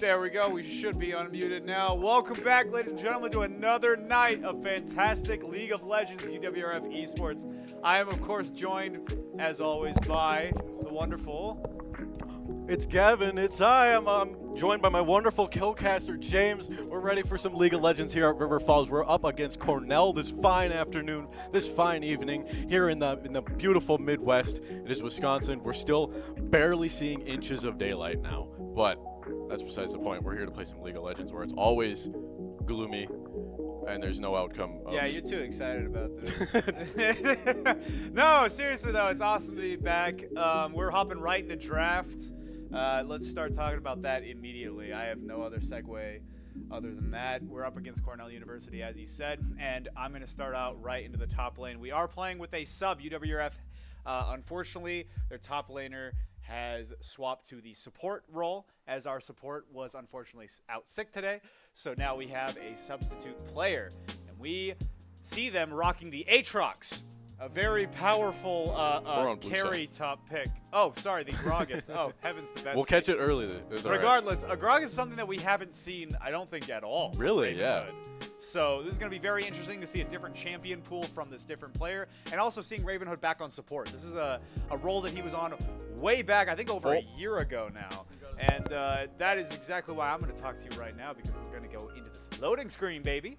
There we go. We should be unmuted now. Welcome back, ladies and gentlemen, to another night of fantastic League of Legends UWRF esports. I am, of course, joined, as always, by the wonderful... It's Gavin. It's I'm joined by my wonderful co-caster, James. We're ready for some League of Legends here at River Falls. We're up against Cornell this fine afternoon, this fine evening here in the beautiful Midwest. It is Wisconsin. We're still barely seeing inches of daylight now, but that's besides the point. We're here to play some League of Legends where it's always gloomy and there's no outcome. Yeah, you're too excited about this. No, seriously though, it's awesome to be back. We're hopping right into draft. Let's start talking about that immediately. I have no other segue other than that. We're up against Cornell University, as he said, and I'm going to start out right into the top lane. We are playing with a sub, UWRF. Unfortunately, their top laner has swapped to the support role, as our support was unfortunately out sick today. So now we have a substitute player, and we see them rocking the Aatrox. A very powerful carry top pick. Oh, sorry, the Gragas. Oh, heavens to Betsy. We'll catch it early. Regardless, a Gragas is something that we haven't seen, I don't think, at all. Really? Yeah. So this is going to be very interesting to see a different champion pool from this different player, and also seeing Ravenhood back on support. This is a role that he was on way back, I think over a year ago now. And that is exactly why I'm going to talk to you right now, because we're going to go into this loading screen, baby.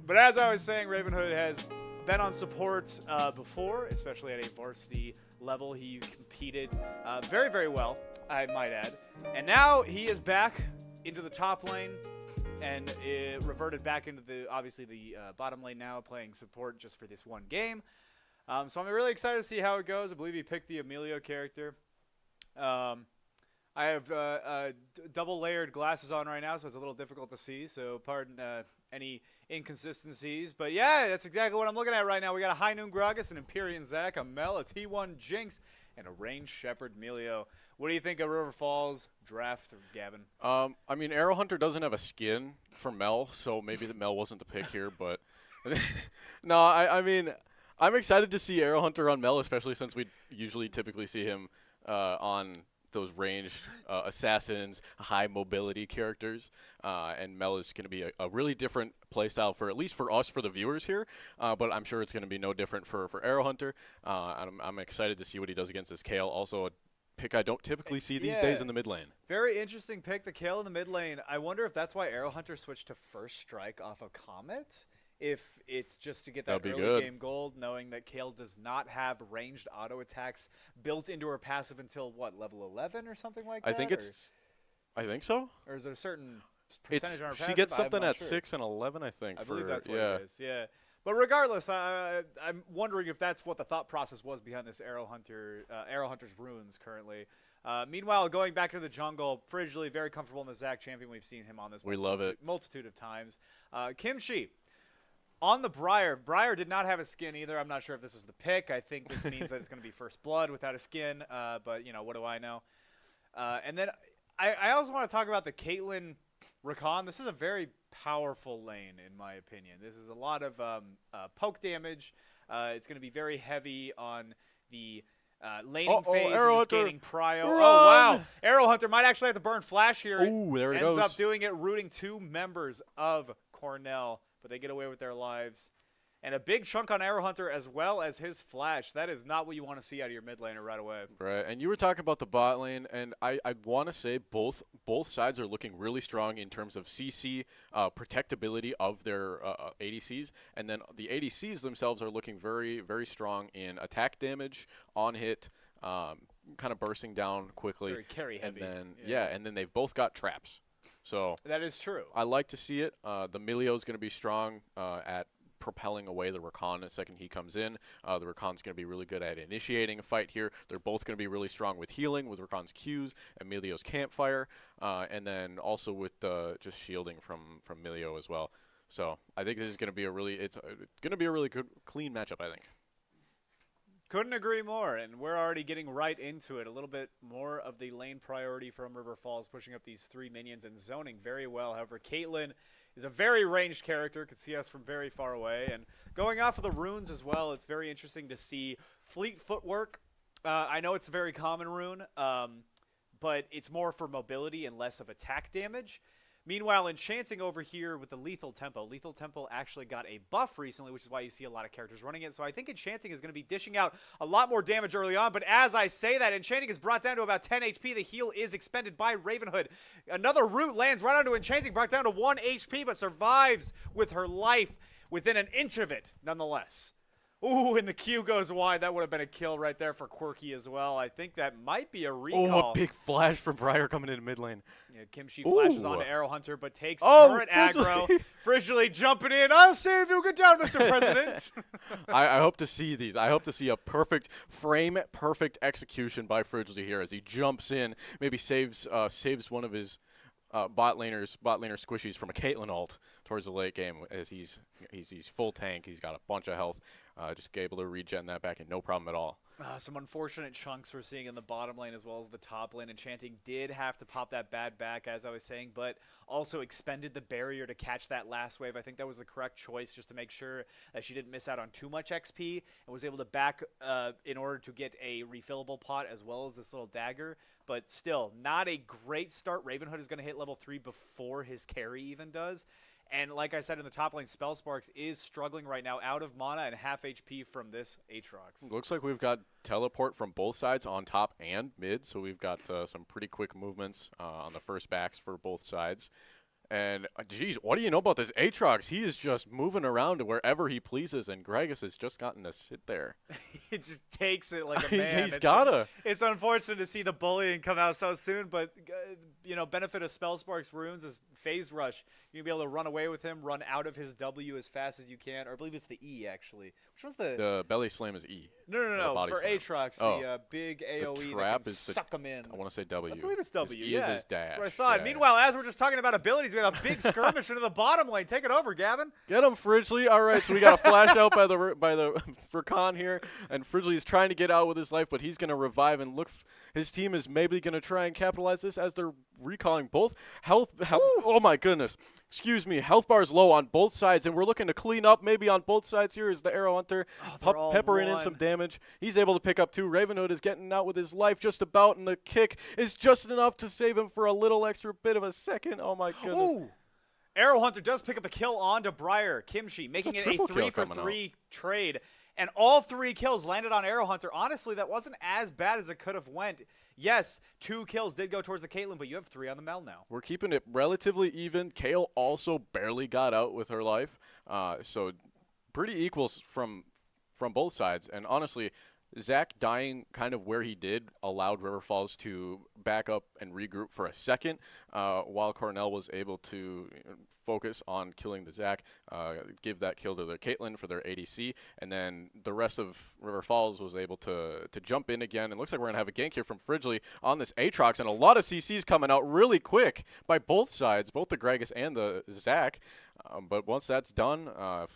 But as I was saying, Ravenhood has been on support before, especially at a varsity level. He competed very, very well, I might add. And now he is back into the top lane and it reverted back into obviously the bottom lane now, playing support just for this one game. So I'm really excited to see how it goes. I believe he picked the Emilio character. I have double layered glasses on right now, so it's a little difficult to see. So pardon any inconsistencies. But yeah, that's exactly what I'm looking at right now. We got a High Noon Gragas, an Empyrean Zac, a Mel, a T1 Jinx, and a Ranged Shepherd Melio. What do you think of River Falls draft, Gavin? I mean, Arrow Hunter doesn't have a skin for Mel, so maybe the Mel wasn't the pick here. But no, I mean, I'm excited to see Arrow Hunter on Mel, especially since we typically see him on those ranged assassins, high mobility characters, and Mel is going to be a really different playstyle for at least for us, for the viewers here, but I'm sure it's going to be no different for Arrow Hunter. I'm excited to see what he does against this Kale, also a pick I don't typically see these days in the mid lane. Very interesting pick, the Kale in the mid lane. I wonder if that's why Arrow Hunter switched to First Strike off of Comet. If it's just to get that early game gold, knowing that Kale does not have ranged auto attacks built into her passive until, what, level 11 or something like that? I think so. Or is it a certain percentage on her passive? She gets something at 6 and 11, I think. I believe that's what it is, yeah. But regardless, I'm wondering if that's what the thought process was behind this Arrow Hunter's runes currently. Meanwhile, going back into the jungle, Frigidly, very comfortable in the Zac champion. We've seen him on this multitude of times. Kimchi. On the Briar. Briar did not have a skin either. I'm not sure if this was the pick. I think this means that it's going to be First Blood without a skin. But, you know, what do I know? And then I also want to talk about the Caitlyn Rakan. This is a very powerful lane, in my opinion. This is a lot of poke damage. It's going to be very heavy on the laning phase and gaining prio. Run! Oh, wow. Arrow Hunter might actually have to burn Flash here. Ooh, there it goes. Ends up doing it, rooting 2 members of Cornell. But they get away with their lives. And a big chunk on Arrow Hunter as well as his Flash. That is not what you want to see out of your mid laner right away. Right, and you were talking about the bot lane, and I want to say both sides are looking really strong in terms of CC protectability of their ADCs, and then the ADCs themselves are looking very, very strong in attack damage, on hit, kind of bursting down quickly. Very carry heavy. And then, and then they've both got traps. So that is true. I like to see it. The Melio is going to be strong at propelling away the Rakan the second he comes in. The Rakan's going to be really good at initiating a fight here. They're both going to be really strong with healing, with Rakan's Qs and Melio's Campfire, and then also with just shielding from Melio as well. So I think this is going to be it's going to be a really good, clean matchup, I think. Couldn't agree more, and we're already getting right into it. A little bit more of the lane priority from River Falls, pushing up these 3 minions and zoning very well. However, Caitlyn is a very ranged character, can see us from very far away. And going off of the runes as well, it's very interesting to see Fleet Footwork. I know it's a very common rune, but it's more for mobility and less of attack damage. Meanwhile, Enchanting over here with the Lethal Tempo actually got a buff recently, which is why you see a lot of characters running it. So I think Enchanting is going to be dishing out a lot more damage early on. But as I say that, Enchanting is brought down to about 10 HP. The heal is expended by Ravenhood. Another root lands right onto Enchanting, brought down to 1 HP, but survives with her life within an inch of it, nonetheless. Ooh, and the Q goes wide. That would have been a kill right there for Quirky as well. I think that might be a recall. Oh, a big flash from Briar coming into mid lane. Yeah, Kimchi flashes onto Arrow Hunter, but takes turret Frigidly. aggro. Frigidly jumping in. I'll save you. Good job, Mr. President. I hope to see these. I hope to see a perfect frame, perfect execution by Frigidly here as he jumps in, maybe saves one of his bot laner squishies from a Caitlyn ult towards the late game as he's full tank. He's got a bunch of health. Just able to regen that back and no problem at all. Some unfortunate chunks we're seeing in the bottom lane as well as the top lane. Enchanting did have to pop that bad back, as I was saying, but also expended the barrier to catch that last wave. I think that was the correct choice just to make sure that she didn't miss out on too much XP and was able to back in order to get a refillable pot as well as this little dagger. But still, not a great start. Ravenhood is going to hit level 3 before his carry even does. And like I said in the top lane, Spellsparks is struggling right now, out of mana and half HP from this Aatrox. Looks like we've got teleport from both sides on top and mid, so we've got some pretty quick movements on the first backs for both sides. And, geez, what do you know about this Aatrox? He is just moving around to wherever he pleases, and Gragas has just gotten to sit there. It just takes it like a man. He's gotta. It's unfortunate to see the bullying come out so soon, but, you know, benefit of Spellspark's runes is phase rush. You're going to be able to run away with him, run out of his W as fast as you can, or I believe it's the E, actually. Which was the belly slam is E. No. For Aatrox, the big AoE the trap that can suck him in. I want to say W. I believe it's W, E is his dash. That's what I thought. Yeah. Meanwhile, as we're just talking about abilities, we have a big skirmish into the bottom lane. Take it over, Gavin. Get him, Frigidly. All right, so we got a flash out by the Rakan here, and Frigidly is trying to get out with his life, but he's going to revive and look. His team is maybe going to try and capitalize this as they're recalling both health. Oh my goodness. Excuse me. Health bars low on both sides, and we're looking to clean up maybe on both sides here as the Arrow Hunter peppering in some damage. He's able to pick up 2. Ravenhood is getting out with his life just about, and the kick is just enough to save him for a little extra bit of a second. Oh my goodness. Ooh. Arrow Hunter does pick up a kill onto Briar Kimchi, making it a 3-for-3 trade. And all 3 kills landed on Arrow Hunter. Honestly, that wasn't as bad as it could have went. Yes, 2 kills did go towards the Caitlyn, but you have 3 on the Mel now. We're keeping it relatively even. Kayle also barely got out with her life. So pretty equals from both sides. And honestly, Zach dying kind of where he did allowed River Falls to back up and regroup for a second, while Cornell was able to focus on killing the Zach, give that kill to the Caitlyn for their ADC, and then the rest of River Falls was able to jump in again. It looks like we're going to have a gank here from Frigidly on this Aatrox, and a lot of CCs coming out really quick by both sides, both the Gragas and the Zach. But once that's done,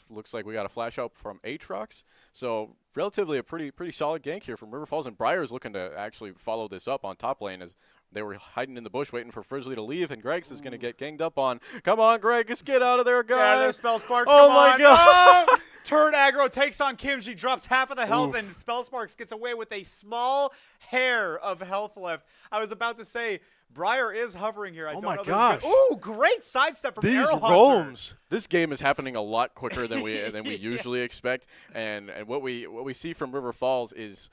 looks like we got a flash out from Aatrox. So relatively a pretty solid gank here from River Falls, and Briar's looking to actually follow this up on top lane as they were hiding in the bush waiting for Frigidly to leave, and Gregs is going to get ganged up on. Come on, Gregs, get out of there, guys. Yeah, there's Spellsparks. Oh Come my on. God. Oh! Turn aggro takes on Kimchi, drops half of the health, and Spellsparks gets away with a small hair of health left. I was about to say, Briar is hovering here. I don't know my gosh. Ooh, great sidestep from These Arrow Hunter. roams. This game is happening a lot quicker than we usually expect, and what we see from River Falls is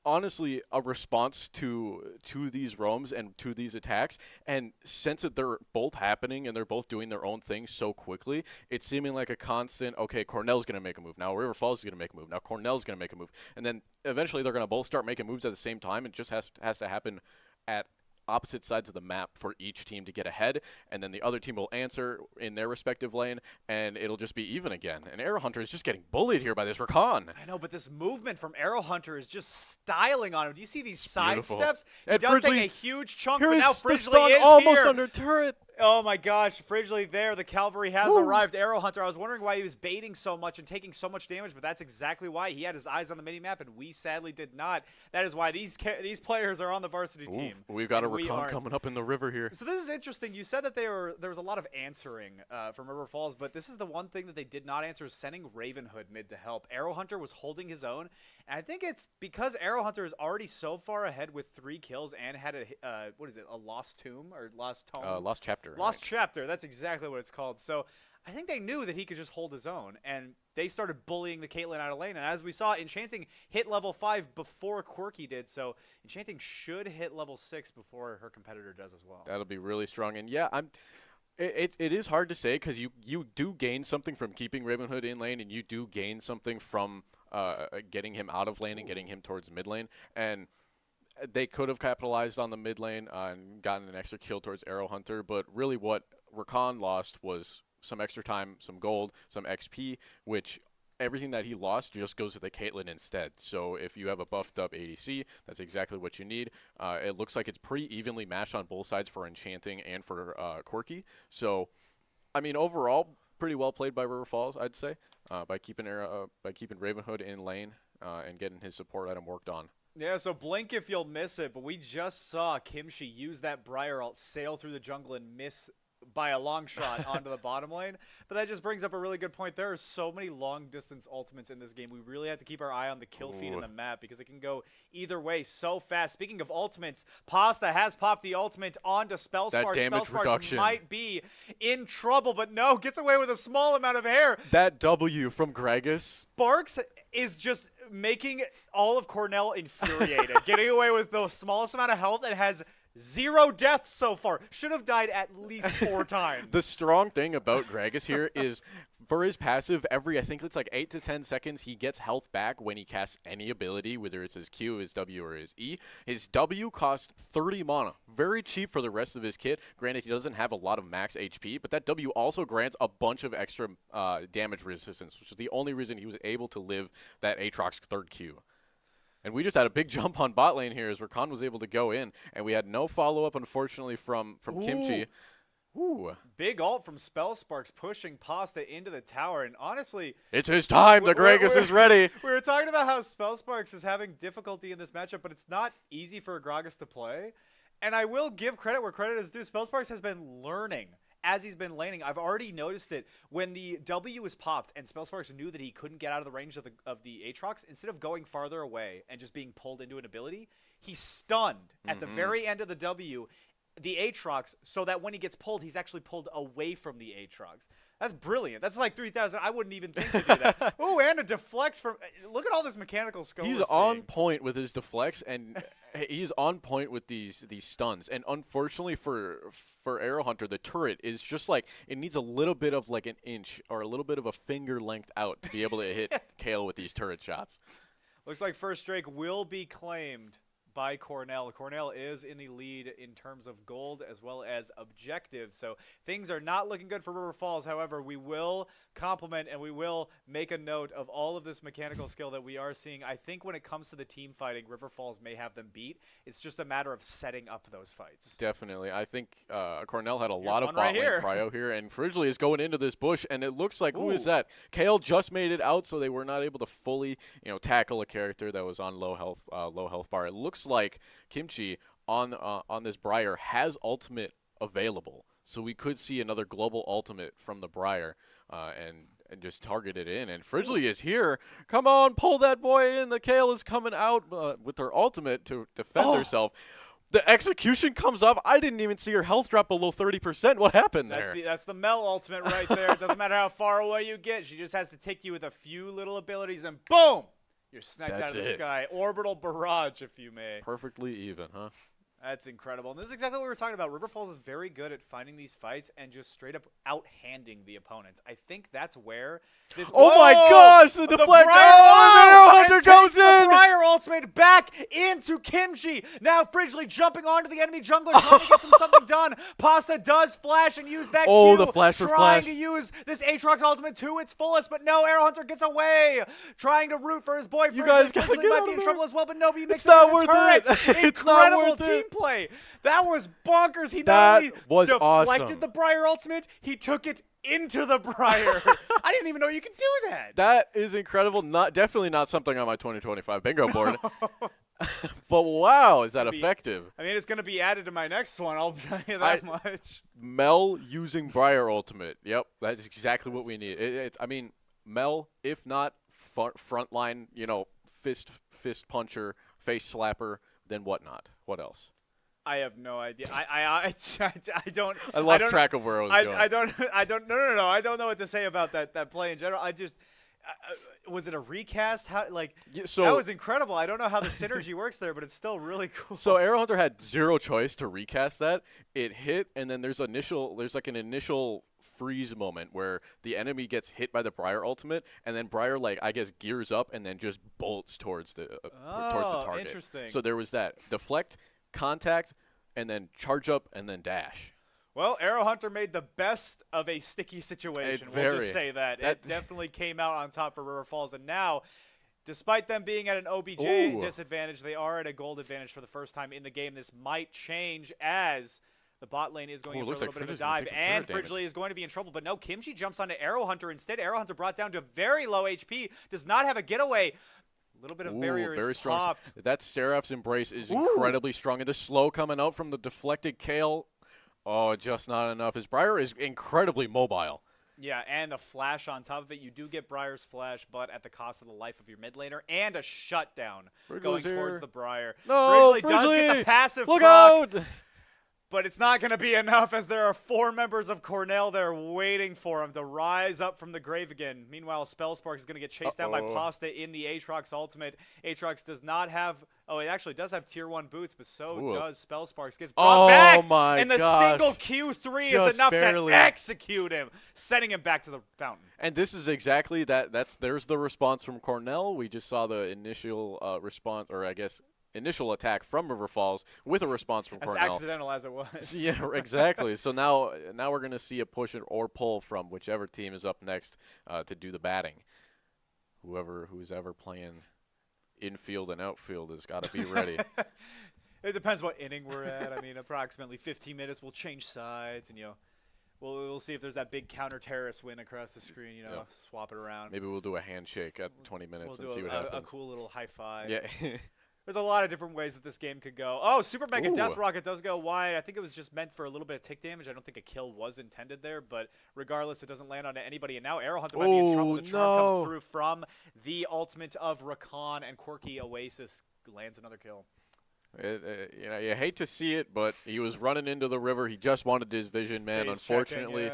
honestly a response to these roams and to these attacks. And since they're both happening and they're both doing their own thing so quickly, it's seeming like a constant, okay, Cornell's going to make a move. Now River Falls is going to make a move. Now Cornell's going to make a move. And then eventually they're going to both start making moves at the same time. It just has to happen at opposite sides of the map for each team to get ahead, and then the other team will answer in their respective lane, and it'll just be even again. And Arrow Hunter is just getting bullied here by this Rakan. I know, but this movement from Arrow Hunter is just styling on him. Do you see these side beautiful. steps? He And does Frigidly, take a huge chunk, here but is now the Frigidly stun is almost here. under turret. Oh my gosh, Frigidly there. The cavalry has arrived. Arrow Hunter, I was wondering why he was baiting so much and taking so much damage, but that's exactly why. He had his eyes on the mini-map, and we sadly did not. That is why these players are on the varsity team. We've got a recon coming up in the river here. So this is interesting. You said that there was a lot of answering from River Falls, but this is the one thing that they did not answer, is sending Ravenhood mid to help. Arrow Hunter was holding his own, and I think it's because Arrow Hunter is already so far ahead with 3 kills and had a, a Lost Tomb or Lost Tome? Lost Chapter. Lost Chapter, that's exactly what it's called. So I think they knew that he could just hold his own, and they started bullying the Caitlyn out of lane. And as we saw, Enchanting hit level 5 before Quirky did, so Enchanting should hit level 6 before her competitor does as well. That'll be really strong. And yeah, it is hard to say because you do gain something from keeping Ravenhood in lane, and you do gain something from getting him out of lane and getting him towards mid lane. And they could have capitalized on the mid lane and gotten an extra kill towards Arrow Hunter, but really what Rakan lost was some extra time, some gold, some XP, which everything that he lost just goes to the Caitlyn instead. So if you have a buffed up ADC, that's exactly what you need. It looks like it's pretty evenly matched on both sides for Enchanting and for Quirky. So, I mean, overall, pretty well played by River Falls, I'd say, by keeping Ravenhood in lane and getting his support item worked on. Yeah, so blink if you'll miss it, but we just saw Kimchi use that Briar ult, sail through the jungle, and miss by a long shot onto the bottom lane. But that just brings up a really good point. There are so many long-distance ultimates in this game. We really have to keep our eye on the kill feed in the map because it can go either way so fast. Speaking of ultimates, Pasta has popped the ultimate onto Spellsparks. That damage reduction might be in trouble, but no, gets away with a small amount of hair. That W from Gragas. Sparks is just making all of Cornell infuriated. Getting away with the smallest amount of health and has 0 deaths so far. Should have died at least 4 times. The strong thing about Gragas here is for his passive, I think it's like 8 to 10 seconds, he gets health back when he casts any ability, whether it's his Q, his W, or his E. His W costs 30 mana. Very cheap for the rest of his kit. Granted, he doesn't have a lot of max HP, but that W also grants a bunch of extra damage resistance, which is the only reason he was able to live that Aatrox 3rd Q. And we just had a big jump on bot lane here as Rakan was able to go in, and we had no follow-up, unfortunately, from Kimchi. Ooh. Big ult from Spellsparks pushing Pasta into the tower, and honestly... It's his time! The Gragas is ready! We were talking about how Spellsparks is having difficulty in this matchup, but it's not easy for Gragas to play. And I will give credit where credit is due. Spellsparks has been learning as he's been laning. I've already noticed it. When the W was popped and Spellsparks knew that he couldn't get out of the range of the Aatrox, instead of going farther away and just being pulled into an ability, he stunned at the very end of the W the Aatrox so that when he gets pulled, he's actually pulled away from the Aatrox. That's brilliant. That's like 3,000. I wouldn't even think to do that. Ooh, and a deflect from... Look at all this mechanical skill. He's on point with his deflects, and he's on point with these stuns. And unfortunately for Arrow Hunter, the turret is just like... It needs a little bit of like an inch or a little bit of a finger length out to be able to hit Kale with these turret shots. Looks like first Drake will be claimed by Cornell. Cornell is in the lead in terms of gold as well as objectives, so things are not looking good for River Falls. However, we will compliment and we will make a note of all of this mechanical skill that we are seeing. I think when it comes to the team fighting, River Falls may have them beat. It's just a matter of setting up those fights. Definitely. I think Cornell had a lot of bot lane prio here, and Frigidly is going into this bush, and it looks like, who is that? Kale just made it out, so they were not able to fully, tackle a character that was on low health bar. It looks like Kimchi on this Briar has ultimate available, so we could see another global ultimate from the Briar and just target it in. And Frigidly is here. Come on, pull that boy in. The Kale is coming out with her ultimate to defend herself. The execution comes up. I didn't even see her health drop below 30%. What happened there? That's the Mel ultimate right there. It doesn't matter how far away you get. She just has to take you with a few little abilities, and boom! You're sniped out of the sky. Orbital barrage, if you may. Perfectly even, huh? That's incredible. And this is exactly what we were talking about. River Falls is very good at finding these fights and just straight up out-handing the opponents. I think that's where this... Oh my gosh! The deflect! Arrow Hunter goes in! The Briar ultimate back into Kimchi. Now Frigidly jumping onto the enemy jungler, trying to get something done. Pasta does flash and use that Q. The flash for trying to use this Aatrox ultimate to its fullest, but no, Arrow Hunter gets away. Trying to root for his boyfriend. You guys gotta get might be in trouble as well, but no, he makes it not worth it. Incredible team gameplay. That was bonkers. He That not only was deflected awesome. the Briar ultimate, he took it into the Briar. I didn't even know you could do that. That is incredible. Definitely not something on my 2025 bingo board. But wow, is that effective? I mean, it's going to be added to my next one. I'll tell you that much. Mel using Briar ultimate. Yep, that's exactly what we need. I mean, Mel, if not frontline, fist puncher, face slapper, then what not? What else? I have no idea. I don't. I lost track of where I was going. I don't. No. I don't know what to say about that play in general. Was it a recast? That was incredible. I don't know how the synergy works there, but it's still really cool. So Arrow Hunter had zero choice to recast that. It hit, and then there's an initial freeze moment where the enemy gets hit by the Briar ultimate, and then Briar gears up and then just bolts towards the target. Interesting. So there was that deflect, contact, and then charge up, and then dash. Well, Arrow Hunter made the best of a sticky situation. We'll just say that. It definitely came out on top for River Falls. And now, despite them being at an OBJ disadvantage, they are at a gold advantage for the first time in the game. This might change as the bot lane is going in for a little bit of a dive. And Frigidly is going to be in trouble. But no, Kimchi jumps onto Arrow Hunter instead. Arrow Hunter brought down to very low HP. Does not have a getaway. A little bit of barrier is popped. That Seraph's Embrace is incredibly strong. And the slow coming out from the deflected Kale. Oh, just not enough. His Briar is incredibly mobile. Yeah, and a flash on top of it. You do get Briar's flash, but at the cost of the life of your mid laner, and a shutdown going towards the Briar. No, Frigidly does get the passive Look proc, out! but it's not going to be enough as there are 4 members of Cornell there waiting for him to rise up from the grave again. Meanwhile, Spellspark is going to get chased down by Pasta in the Aatrox ultimate. Aatrox does not have – oh, it actually does have Tier 1 boots, but so does Spellsparks. Gets brought back, and the single Q3 is enough to execute him, sending him back to the fountain. And this is exactly that. There's the response from Cornell. We just saw the initial response, or I guess – initial attack from River Falls with a response from Cornell. As accidental as it was. Yeah, exactly. So now we're going to see a push or pull from whichever team is up next to do the batting. Who's ever playing infield and outfield has got to be ready. It depends what inning we're at. I mean, approximately 15 minutes, we'll change sides, and we'll see if there's that big counter-terrorist win across the screen, swap it around. Maybe we'll do a handshake at 20 minutes and see what happens. A cool little high five. Yeah. There's a lot of different ways that this game could go. Oh, Super Mega Death Rocket does go wide. I think it was just meant for a little bit of tick damage. I don't think a kill was intended there, but regardless, it doesn't land on anybody. And now Arrow Hunter might be in trouble. The charm comes through from the ultimate of Rakan, and Quirky Oasis lands another kill. You hate to see it, but he was running into the river. He just wanted his vision, man. Unfortunately,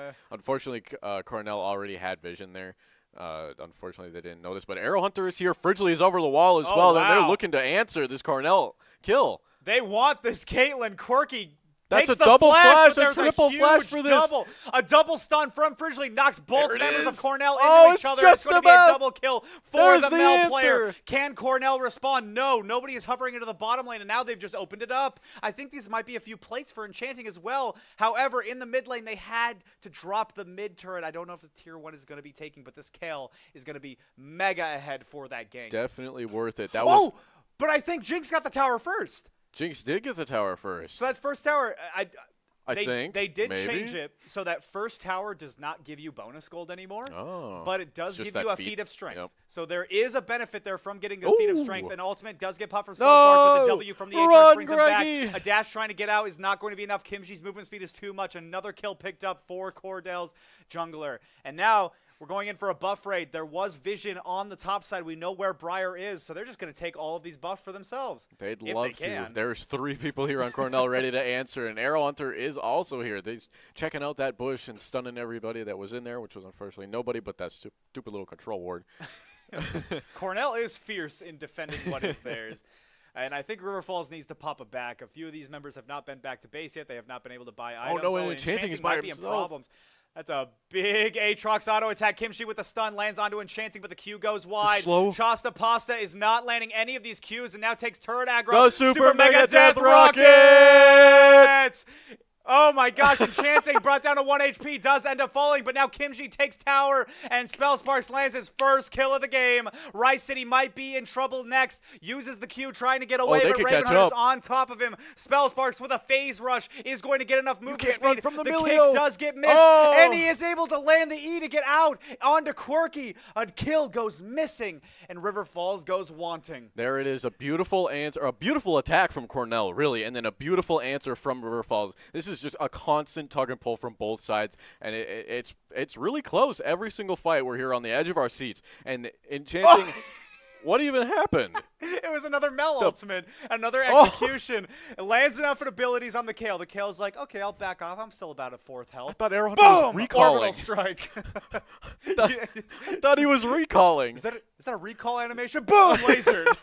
Cornell already had vision there. Unfortunately, they didn't notice. But Arrow Hunter is here. Frigidly is over the wall as well. Wow. They're looking to answer this Cornell kill. They want this Caitlyn. Quirky That's takes a double flash, a triple flash for this. A double stun from Frigidly knocks both members of Cornell into each other. It's going to be a double kill for the Mel answer. player. Can Cornell respond? No. Nobody is hovering into the bottom lane, and now they've just opened it up. I think these might be a few plates for enchanting as well. However, in the mid lane, they had to drop the mid turret. I don't know if the Tier 1 is going to be taking, but this Kale is going to be mega ahead for that gank. Definitely worth it. But I think Jinx got the tower first. Jinx did get the tower first. So that's first tower. I think they did maybe change it so that first tower does not give you bonus gold anymore. Oh, but it does give you a feat of strength. Yep. So there is a benefit there from getting the feat of strength. And ultimate does get popped from Spellspark, but the W from the Aatrox brings him back. A dash trying to get out is not going to be enough. Kimchi's movement speed is too much. Another kill picked up for Cordell's jungler. And now we're going in for a buff raid. There was vision on the top side. We know where Briar is, so they're just going to take all of these buffs for themselves. They'd love to. There's 3 people here on Cornell ready to answer, and Arrow Hunter is also here. They're checking out that bush and stunning everybody that was in there, which was unfortunately nobody, but that stupid little control ward. Cornell is fierce in defending what is theirs. And I think River Falls needs to pop a back. A few of these members have not been back to base yet. They have not been able to buy items. Oh, no, and Enchanting might be in problems. That's a big Aatrox auto attack. Kimchi with the stun lands onto Enchanting, but the Q goes wide. Shasta Pasta is not landing any of these Qs and now takes turret aggro. The Super Mega Death Rocket! Oh my gosh, Enchanting brought down to 1 HP, does end up falling, but now Kimchi takes tower, and Spellsparks lands his first kill of the game. Rice City might be in trouble next, uses the Q trying to get away, but Ravenhood is on top of him. Spellsparks with a phase rush is going to get enough movement speed. From the kick does get missed, and he is able to land the E to get out onto Quirky. A kill goes missing, and River Falls goes wanting. There it is, a beautiful answer, a beautiful attack from Cornell, really, and then a beautiful answer from River Falls. This is just a constant tug and pull from both sides, and it's really close. Every single fight, we're here on the edge of our seats, and Enchanting. What even happened? It was another Mel ultimate, another execution. It lands enough abilities on the Kale. The Kale's like, okay, I'll back off. I'm still about at 4th health. I thought Arrowhunter was recalling. Orbital strike. I thought he was recalling. Is that a recall animation? Boom, lasered.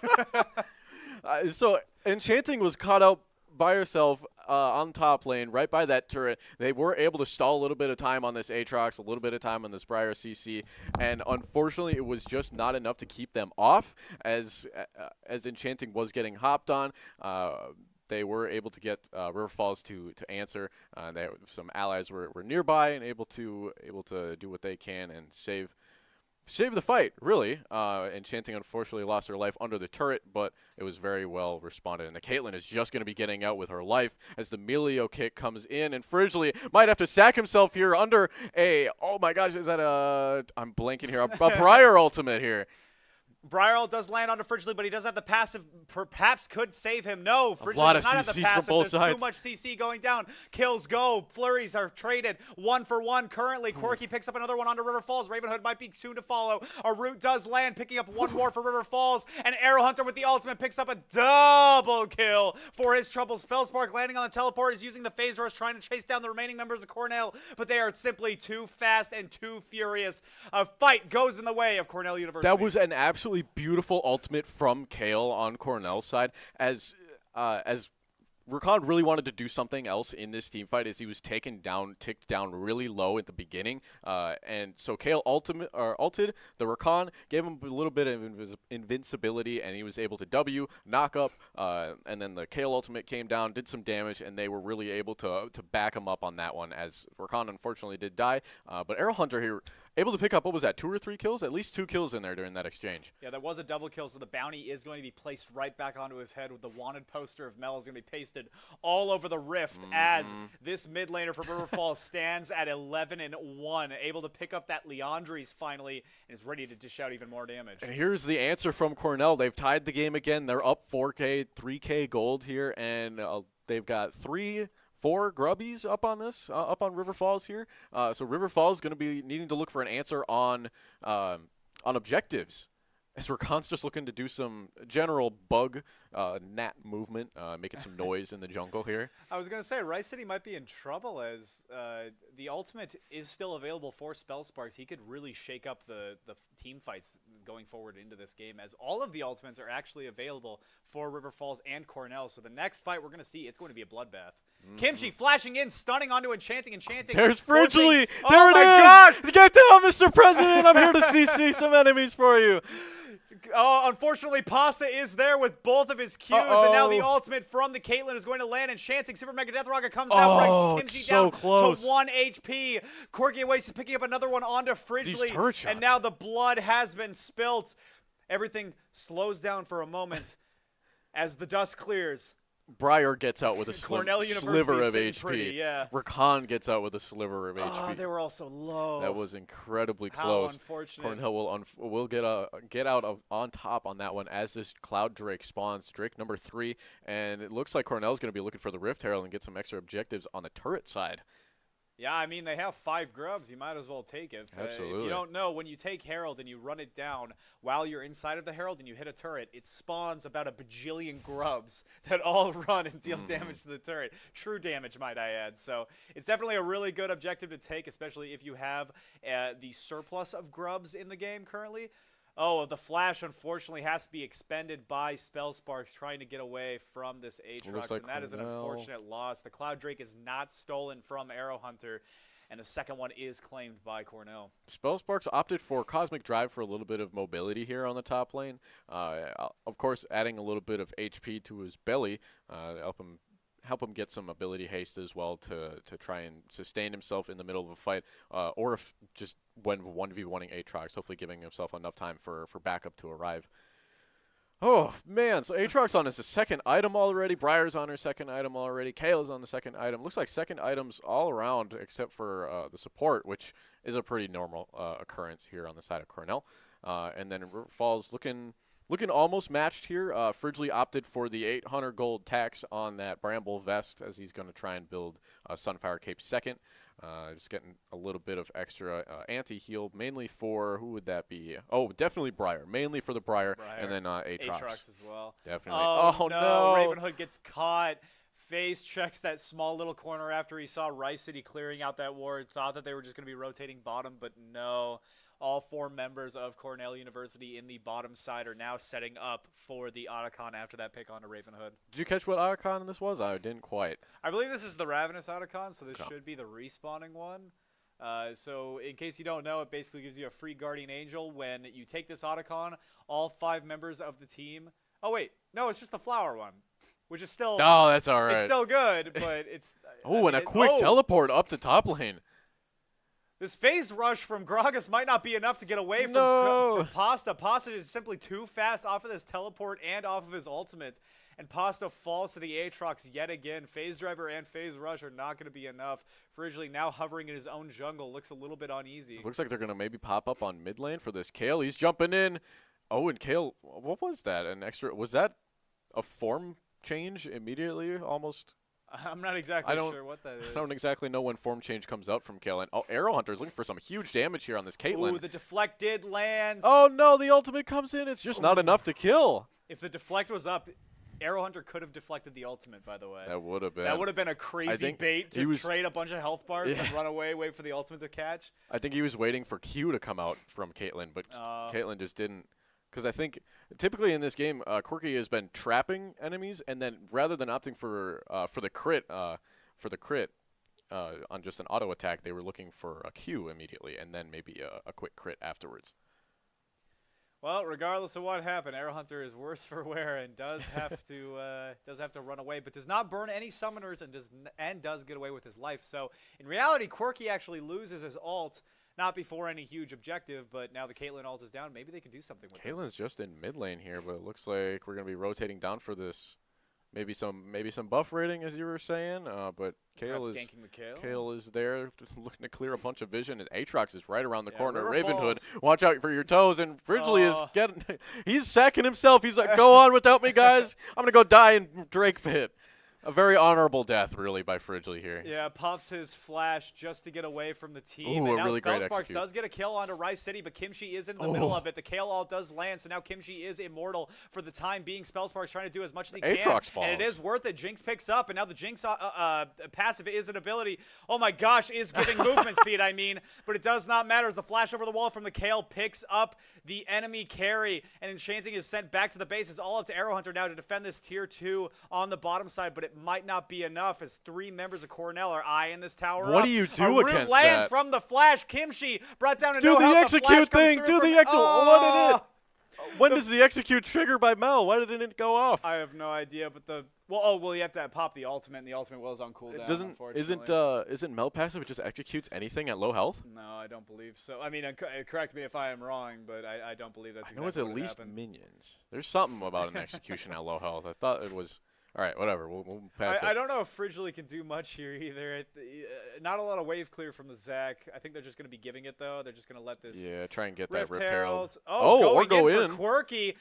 So Enchanting was caught out by herself on top lane, right by that turret. They were able to stall a little bit of time on this Aatrox, a little bit of time on this Briar CC, and unfortunately it was just not enough to keep them off as Enchanting was getting hopped on. They were able to get River Falls to answer. Some allies were nearby and able to do what they can and save the fight, really. Enchanting unfortunately lost her life under the turret, but it was very well responded. And the Caitlyn is just going to be getting out with her life as the Melio kick comes in, and Fridgley might have to sack himself here under oh my gosh, is that I'm blanking here, a Briar ultimate here. Briar does land onto Fridgley, but he does have the passive. Perhaps could save him. No, Fridgley does not have the passive. There's too much CC going down. Kills go. Flurries are traded 1 for 1 currently. Quirky picks up another one onto River Falls. Ravenhood might be soon to follow. A root does land, picking up one more for River Falls. And Arrowhunter with the ultimate picks up a double kill for his trouble. Spellspark landing on the teleport is using the phase rush, trying to chase down the remaining members of Cornell, but they are simply too fast and too furious. A fight goes in the way of Cornell University. That was an absolute beautiful ultimate from Kale on Cornell's side, as Rakan really wanted to do something else in this team fight as he was ticked down really low at the beginning, and so Kale ulted the Rakan, gave him a little bit of invincibility, and he was able to W, knock up, and then the Kale ultimate came down, did some damage, and they were really able to back him up on that one, as Rakan unfortunately did die, but Arrowhunter here able to pick up, what was that, 2 or 3 kills? At least 2 kills in there during that exchange. Yeah, there was a double kill, so the bounty is going to be placed right back onto his head with the wanted poster of Mel is going to be pasted all over the rift as this mid laner for River Falls stands at 11-1, able to pick up that Leandries finally and is ready to dish out even more damage. And here's the answer from Cornell. They've tied the game again. They're up 4K, 3K gold here, and they've got 4 grubbies up on this, up on River Falls here. So River Falls is going to be needing to look for an answer on objectives, as Rakan's just looking to do some general bug gnat movement, making some noise in the jungle here. I was going to say, Rice City might be in trouble as the ultimate is still available for Spellsparks. He could really shake up the team fights going forward into this game, as all of the ultimates are actually available for River Falls and Cornell. So the next fight we're going to see, it's going to be a bloodbath. Kimchi flashing in, stunning onto Enchanting. There's Fridgley. Oh there my it gosh! is. Get down, Mr. President. I'm here to CC some enemies for you. Oh, unfortunately, Pasta is there with both of his Qs, and now the ultimate from the Caitlyn is going to land, Enchanting. Super Mega Death Rocket comes out, brings Kimchi down to 1 HP. Quirky Waste is picking up another one onto Fridgley, and now the blood has been spilt. Everything slows down for a moment as the dust clears. Briar gets out with a sliver of HP. Pretty, yeah. Rakan gets out with a sliver of HP. Oh, they were all so low. That was incredibly How close. Unfortunate. Cornell will get out on top on that one as this Cloud Drake spawns. Drake number 3, and it looks like Cornell's going to be looking for the Rift Herald and get some extra objectives on the turret side. Yeah, I mean, they have 5 grubs. You might as well take it. Absolutely. If you don't know, when you take Herald and you run it down while you're inside of the Herald and you hit a turret, it spawns about a bajillion grubs that all run and deal damage to the turret. True damage, might I add. So it's definitely a really good objective to take, especially if you have the surplus of grubs in the game currently. Oh, the flash unfortunately has to be expended by Spellsparks trying to get away from this Aatrox, and that is an unfortunate loss. The Cloud Drake is not stolen from Arrowhunter, and the second one is claimed by Cornell. Spellsparks opted for Cosmic Drive for a little bit of mobility here on the top lane. Of course, adding a little bit of HP to his belly, help him help him get some ability haste as well to try and sustain himself in the middle of a fight, or if just when 1v1ing Aatrox, hopefully giving himself enough time for backup to arrive. Oh, man. So Aatrox on his second item already. Briar's on her second item already. Kayla's on the second item. Looks like second items all around except for the support, which is a pretty normal occurrence here on the side of Cornell. And then Falls looking almost matched here. Fridgley opted for the 800 gold tax on that Bramble vest as he's going to try and build Sunfire Cape second. Just getting a little bit of extra anti-heal, mainly for, who would that be? Oh, definitely Briar. Mainly for the Briar. And then Aatrox. Aatrox as well. Definitely. Oh, no. Ravenhood gets caught. FaZe checks that small little corner after he saw Rice City clearing out that ward. Thought that they were just going to be rotating bottom, but no. All 4 members of Cornell University in the bottom side are now setting up for the Otacon after that pick onto Ravenhood. Did you catch what Otacon this was? I didn't quite. I believe this is the Ravenous Otacon, so this should be the respawning one. So in case you don't know, it basically gives you a free Guardian Angel when you take this Otacon. All 5 members of the team. Oh wait, no, it's just the flower one, which is still. Oh, that's all right. It's still good, but it's. Oh, and a quick teleport up to top lane. This phase rush from Gragas might not be enough to get away from Pasta. Pasta is simply too fast off of this teleport and off of his ultimate. And Pasta falls to the Aatrox yet again. Phase Driver and Phase Rush are not going to be enough. Fridgley now hovering in his own jungle. Looks a little bit uneasy. Looks like they're going to maybe pop up on mid lane for this Kale. He's jumping in. Oh, and Kale, what was that? An extra, was that a form change immediately almost? I'm not exactly sure what that is. I don't exactly know when form change comes out from Kale. Oh, Arrow Hunter's looking for some huge damage here on this Caitlyn. Ooh, the deflected lands. Oh, no, the ultimate comes in. It's just not enough to kill. If the deflect was up, Arrow Hunter could have deflected the ultimate, by the way. That would have been. That would have been a crazy bait to trade a bunch of health bars and run away, wait for the ultimate to catch. I think he was waiting for Q to come out from Caitlyn, but Caitlyn just didn't. Because I think typically in this game, Quirky has been trapping enemies, and then rather than opting for the crit, on just an auto attack, they were looking for a Q immediately, and then maybe a quick crit afterwards. Well, regardless of what happened, Arrow Hunter is worse for wear and does have to run away, but does not burn any summoners and does get away with his life. So in reality, Quirky actually loses his ult. Not before any huge objective, but now the Caitlyn ult is down. Maybe they can do something with Caitlyn's just in mid lane here, but it looks like we're going to be rotating down for this. Maybe some buff rating, as you were saying. But Kale is there looking to clear a bunch of vision. And Aatrox is right around the corner. Ravenhood, watch out for your toes. And Fridgley is he's sacking himself. He's like, go on without me, guys. I'm going to go die in Drake Pit. A very honorable death, really, by Fridgley here. Yeah, pops his flash just to get away from the team. Ooh, and now really great Spellsparks execute. does get a kill onto Rice City, but Kimchi is in the middle of it. The Kale ult does land, so now Kimchi is immortal for the time being. Spellsparks trying to do as much as he can. Aatrox falls. And it is worth it. Jinx picks up, and now the Jinx passive is an ability. Oh my gosh, is giving movement speed, I mean. But it does not matter as the flash over the wall from the Kale picks up the enemy carry, and Enchanting is sent back to the base. It's all up to Arrow Hunter now to defend this tier 2 on the bottom side, but it might not be enough as 3 members of Cornell are eyeing this tower. What do you do against lands that? From the flash. Kimchi brought down a do the execute thing. Do the execute. What did it? When does the execute trigger by Mel? Why didn't it go off? I have no idea, but you have to pop the ultimate, and the ultimate was on cooldown. Isn't Mel passive? It just executes anything at low health? No, I don't believe so. I mean, correct me if I am wrong, but I don't believe that's exactly what happened. I know it's at least happened. Minions. There's something about an execution at low health. I thought it was. All right, whatever. We'll pass it. I don't know if Fridgley can do much here either. Not a lot of wave clear from the Zac. I think they're just going to be giving it, though. They're just going to let this. Yeah, try and get that Rift Herald. Or go in. For Quirky.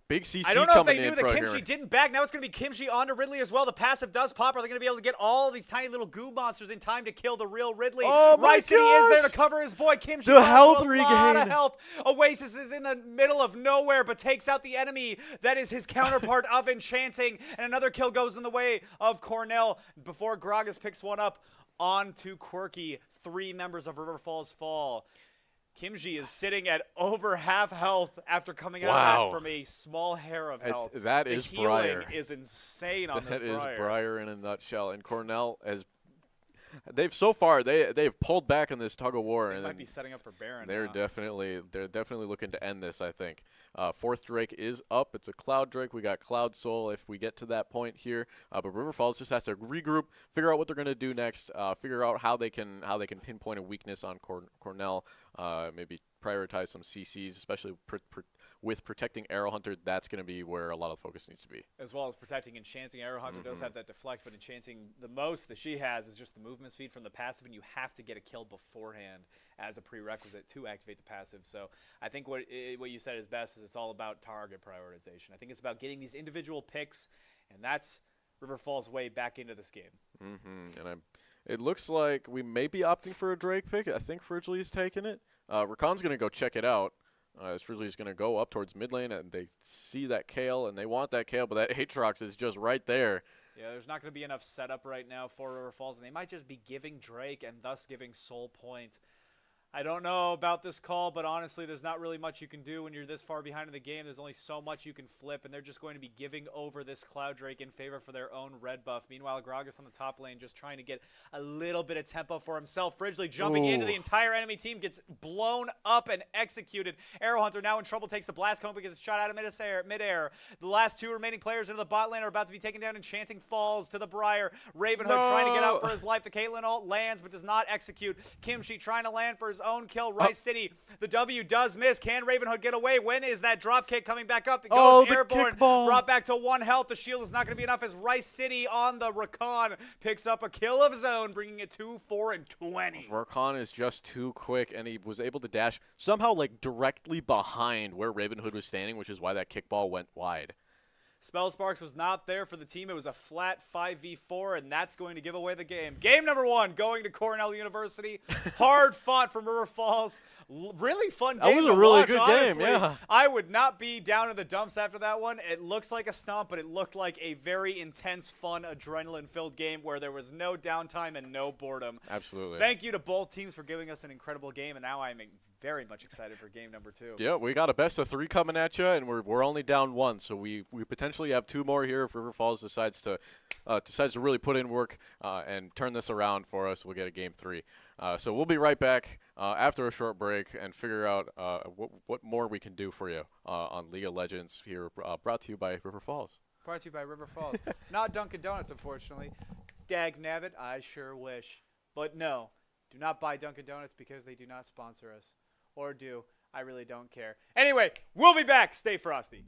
Big CC I don't know if coming they knew in that for Kimchi didn't back. Now it's going to be Kimchi onto Ridley as well. The passive does pop. Are they going to be able to get all these tiny little goo monsters in time to kill the real Ridley? Oh my Rice City is there to cover his boy. Kimchi the health regain. regain. A lot of health. Oasis is in the middle of nowhere, but takes out the enemy that is his counterpart of Enchanting. And another kill goes in the way of Cornell before Gragas picks one up onto Quirky. 3 members of River Falls fall. Kimchi is sitting at over half health after coming out of that from a small hair of health. That is Briar. The healing is insane on this Briar. That is Briar in a nutshell. And Cornell has so far they've pulled back in this tug of war, They and might be setting up for Baron. they're now. definitely looking to end this. I think fourth Drake is up. It's a Cloud Drake. We got Cloud Soul if we get to that point here. But River Falls just has to regroup, figure out what they're going to do next, figure out how they can pinpoint a weakness on Cornell. Maybe prioritize some CCs, especially with protecting Arrow Hunter. That's going to be where a lot of focus needs to be. As well as protecting Enchanting. Arrow Hunter does have that deflect, but Enchanting, the most that she has is just the movement speed from the passive, and you have to get a kill beforehand as a prerequisite to activate the passive. So I think what you said is best is it's all about target prioritization. I think it's about getting these individual picks, and that's River Falls' way back into this game. And it looks like we may be opting for a Drake pick. I think Fridgley's taking it. Rakan's going to go check it out. As Fridgley's going to go up towards mid lane, and they see that Kale, and they want that Kale, but that Aatrox is just right there. Yeah, there's not going to be enough setup right now for River Falls, and they might just be giving Drake and thus giving Soul Point. I don't know about this call, but honestly, there's not really much you can do when you're this far behind in the game. There's only so much you can flip, and they're just going to be giving over this Cloud Drake in favor for their own red buff. Meanwhile, Gragas on the top lane just trying to get a little bit of tempo for himself. Fridgley jumping into the entire enemy team, gets blown up and executed. Arrow Hunter now in trouble, takes the blast cone because it's shot out of midair. The last two remaining players into the bot lane are about to be taken down. Enchanting falls to the Briar. Ravenhood trying to get out for his life. The Caitlyn ult lands but does not execute. Kimchi trying to land for his own kill. Rice City, the W does miss. Can Ravenhood get away? When is that drop kick coming back up? It goes airborne. Brought back to 1 health. The shield is not going to be enough as Rice City on the Rakan picks up a kill of his own, bringing it to 4-20. Rakan is just too quick, and he was able to dash somehow like directly behind where Ravenhood was standing, which is why that kickball went wide. Spell Sparks was not there for the team. It was a flat 5v4, and that's going to give away the game. Game number 1 going to Cornell University. Hard fought from River Falls. Really fun game. That was a really good game, yeah. I would not be down in the dumps after that one. It looks like a stomp, but it looked like a very intense, fun, adrenaline-filled game where there was no downtime and no boredom. Absolutely. Thank you to both teams for giving us an incredible game, and now I'm very much excited for game number 2. Yeah, we got a best of 3 coming at you, and we're only down 1, so we potentially have 2 more here if River Falls decides to really put in work and turn this around for us. We'll get a game 3. So we'll be right back after a short break and figure out what more we can do for you on League of Legends here, brought to you by River Falls. Brought to you by River Falls. Not Dunkin' Donuts, unfortunately. Dag nabbit, I sure wish. But no, do not buy Dunkin' Donuts because they do not sponsor us. Or do. I really don't care. Anyway, we'll be back. Stay frosty.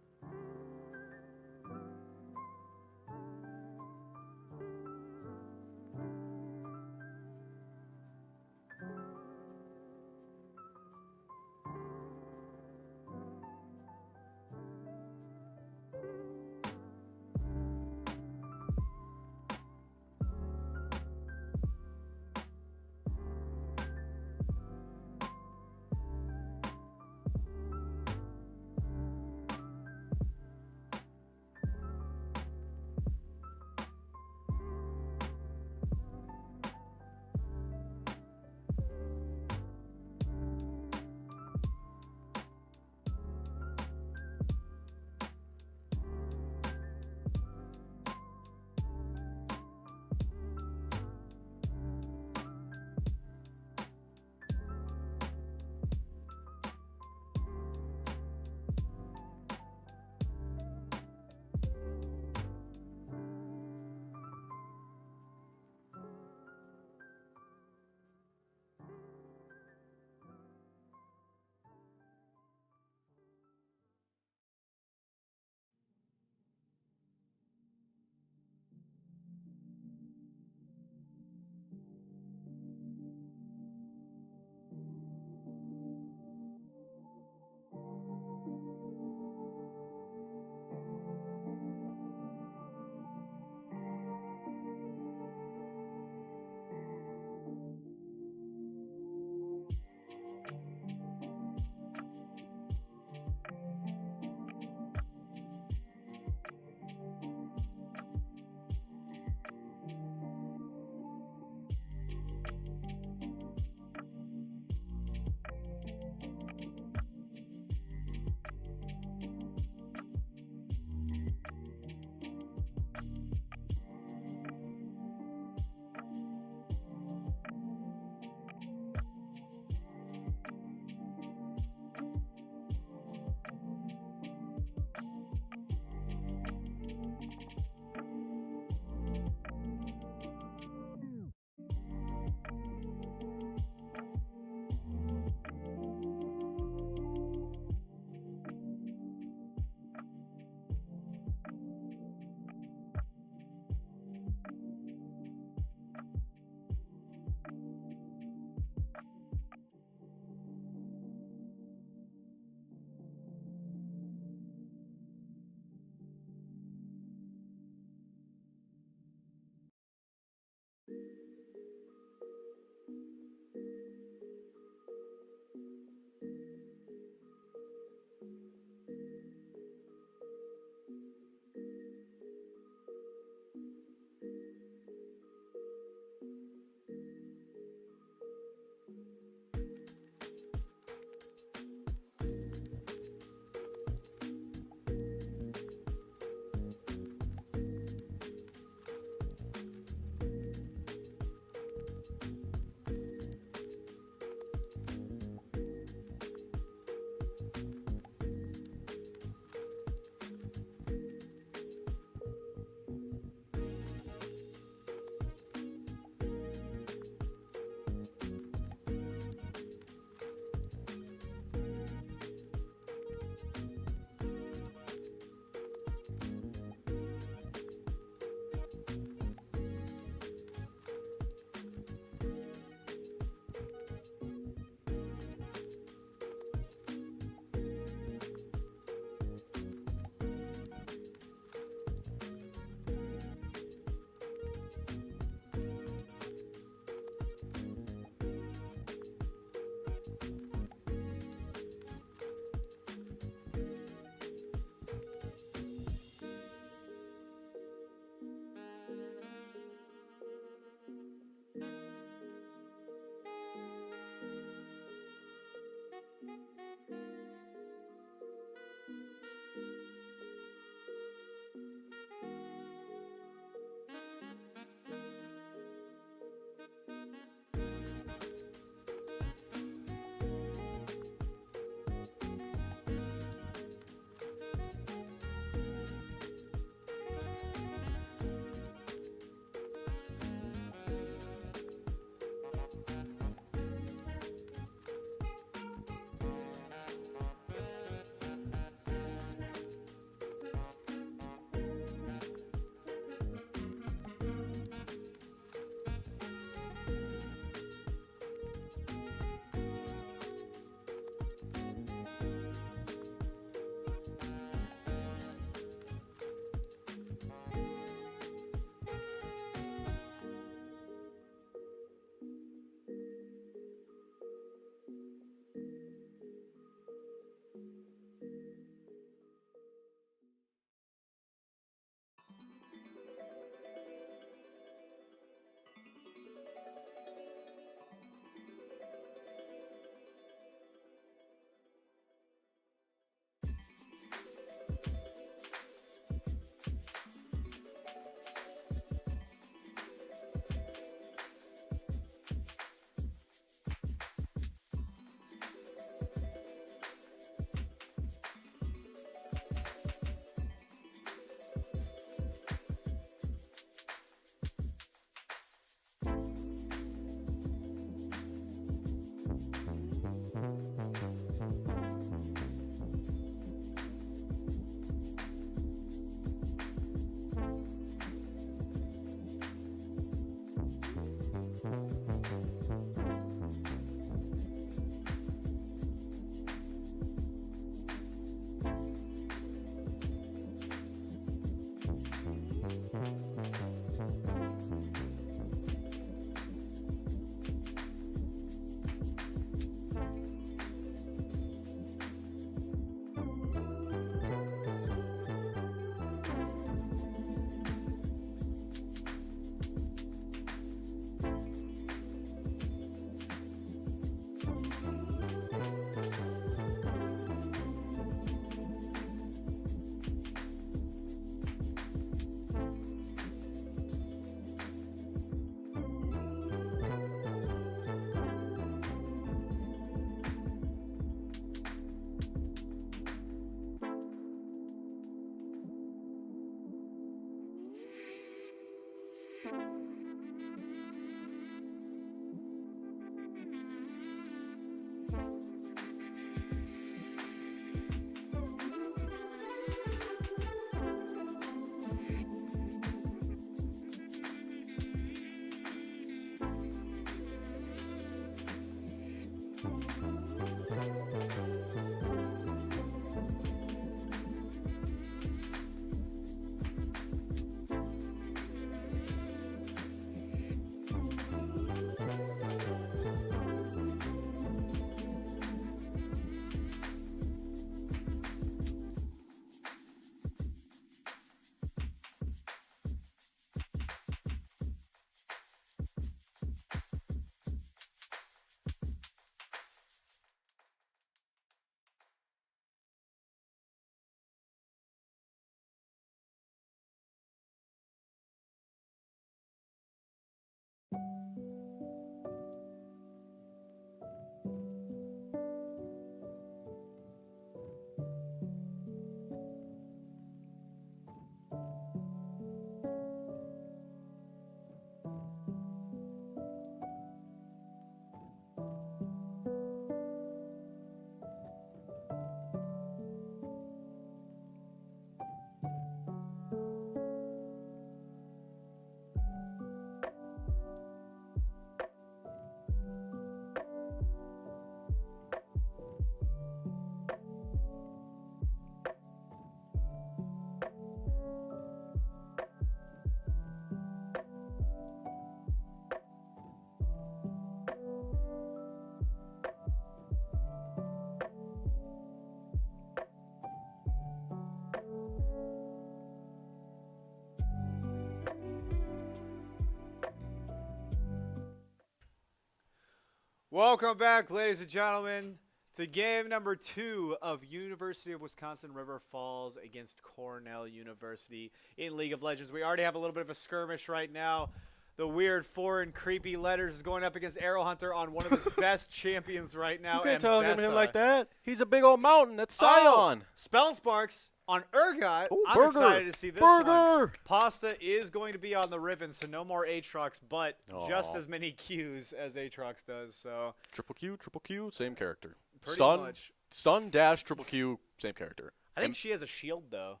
Welcome back, ladies and gentlemen, to game number 2 of University of Wisconsin River Falls against Cornell University in League of Legends. We already have a little bit of a skirmish right now. The weird foreign creepy letters is going up against Arrow Hunter on one of his best champions right now. You can't tell him like that. He's a big old mountain. That's Scion. Spell Sparks on Urgot. Ooh, I'm burger. excited to see this one. Pasta is going to be on the Riven, so no more Aatrox, but just as many Qs as Aatrox does. So triple Q, same character. Pretty much. Stun, dash, triple Q, same character. I think she has a shield, though.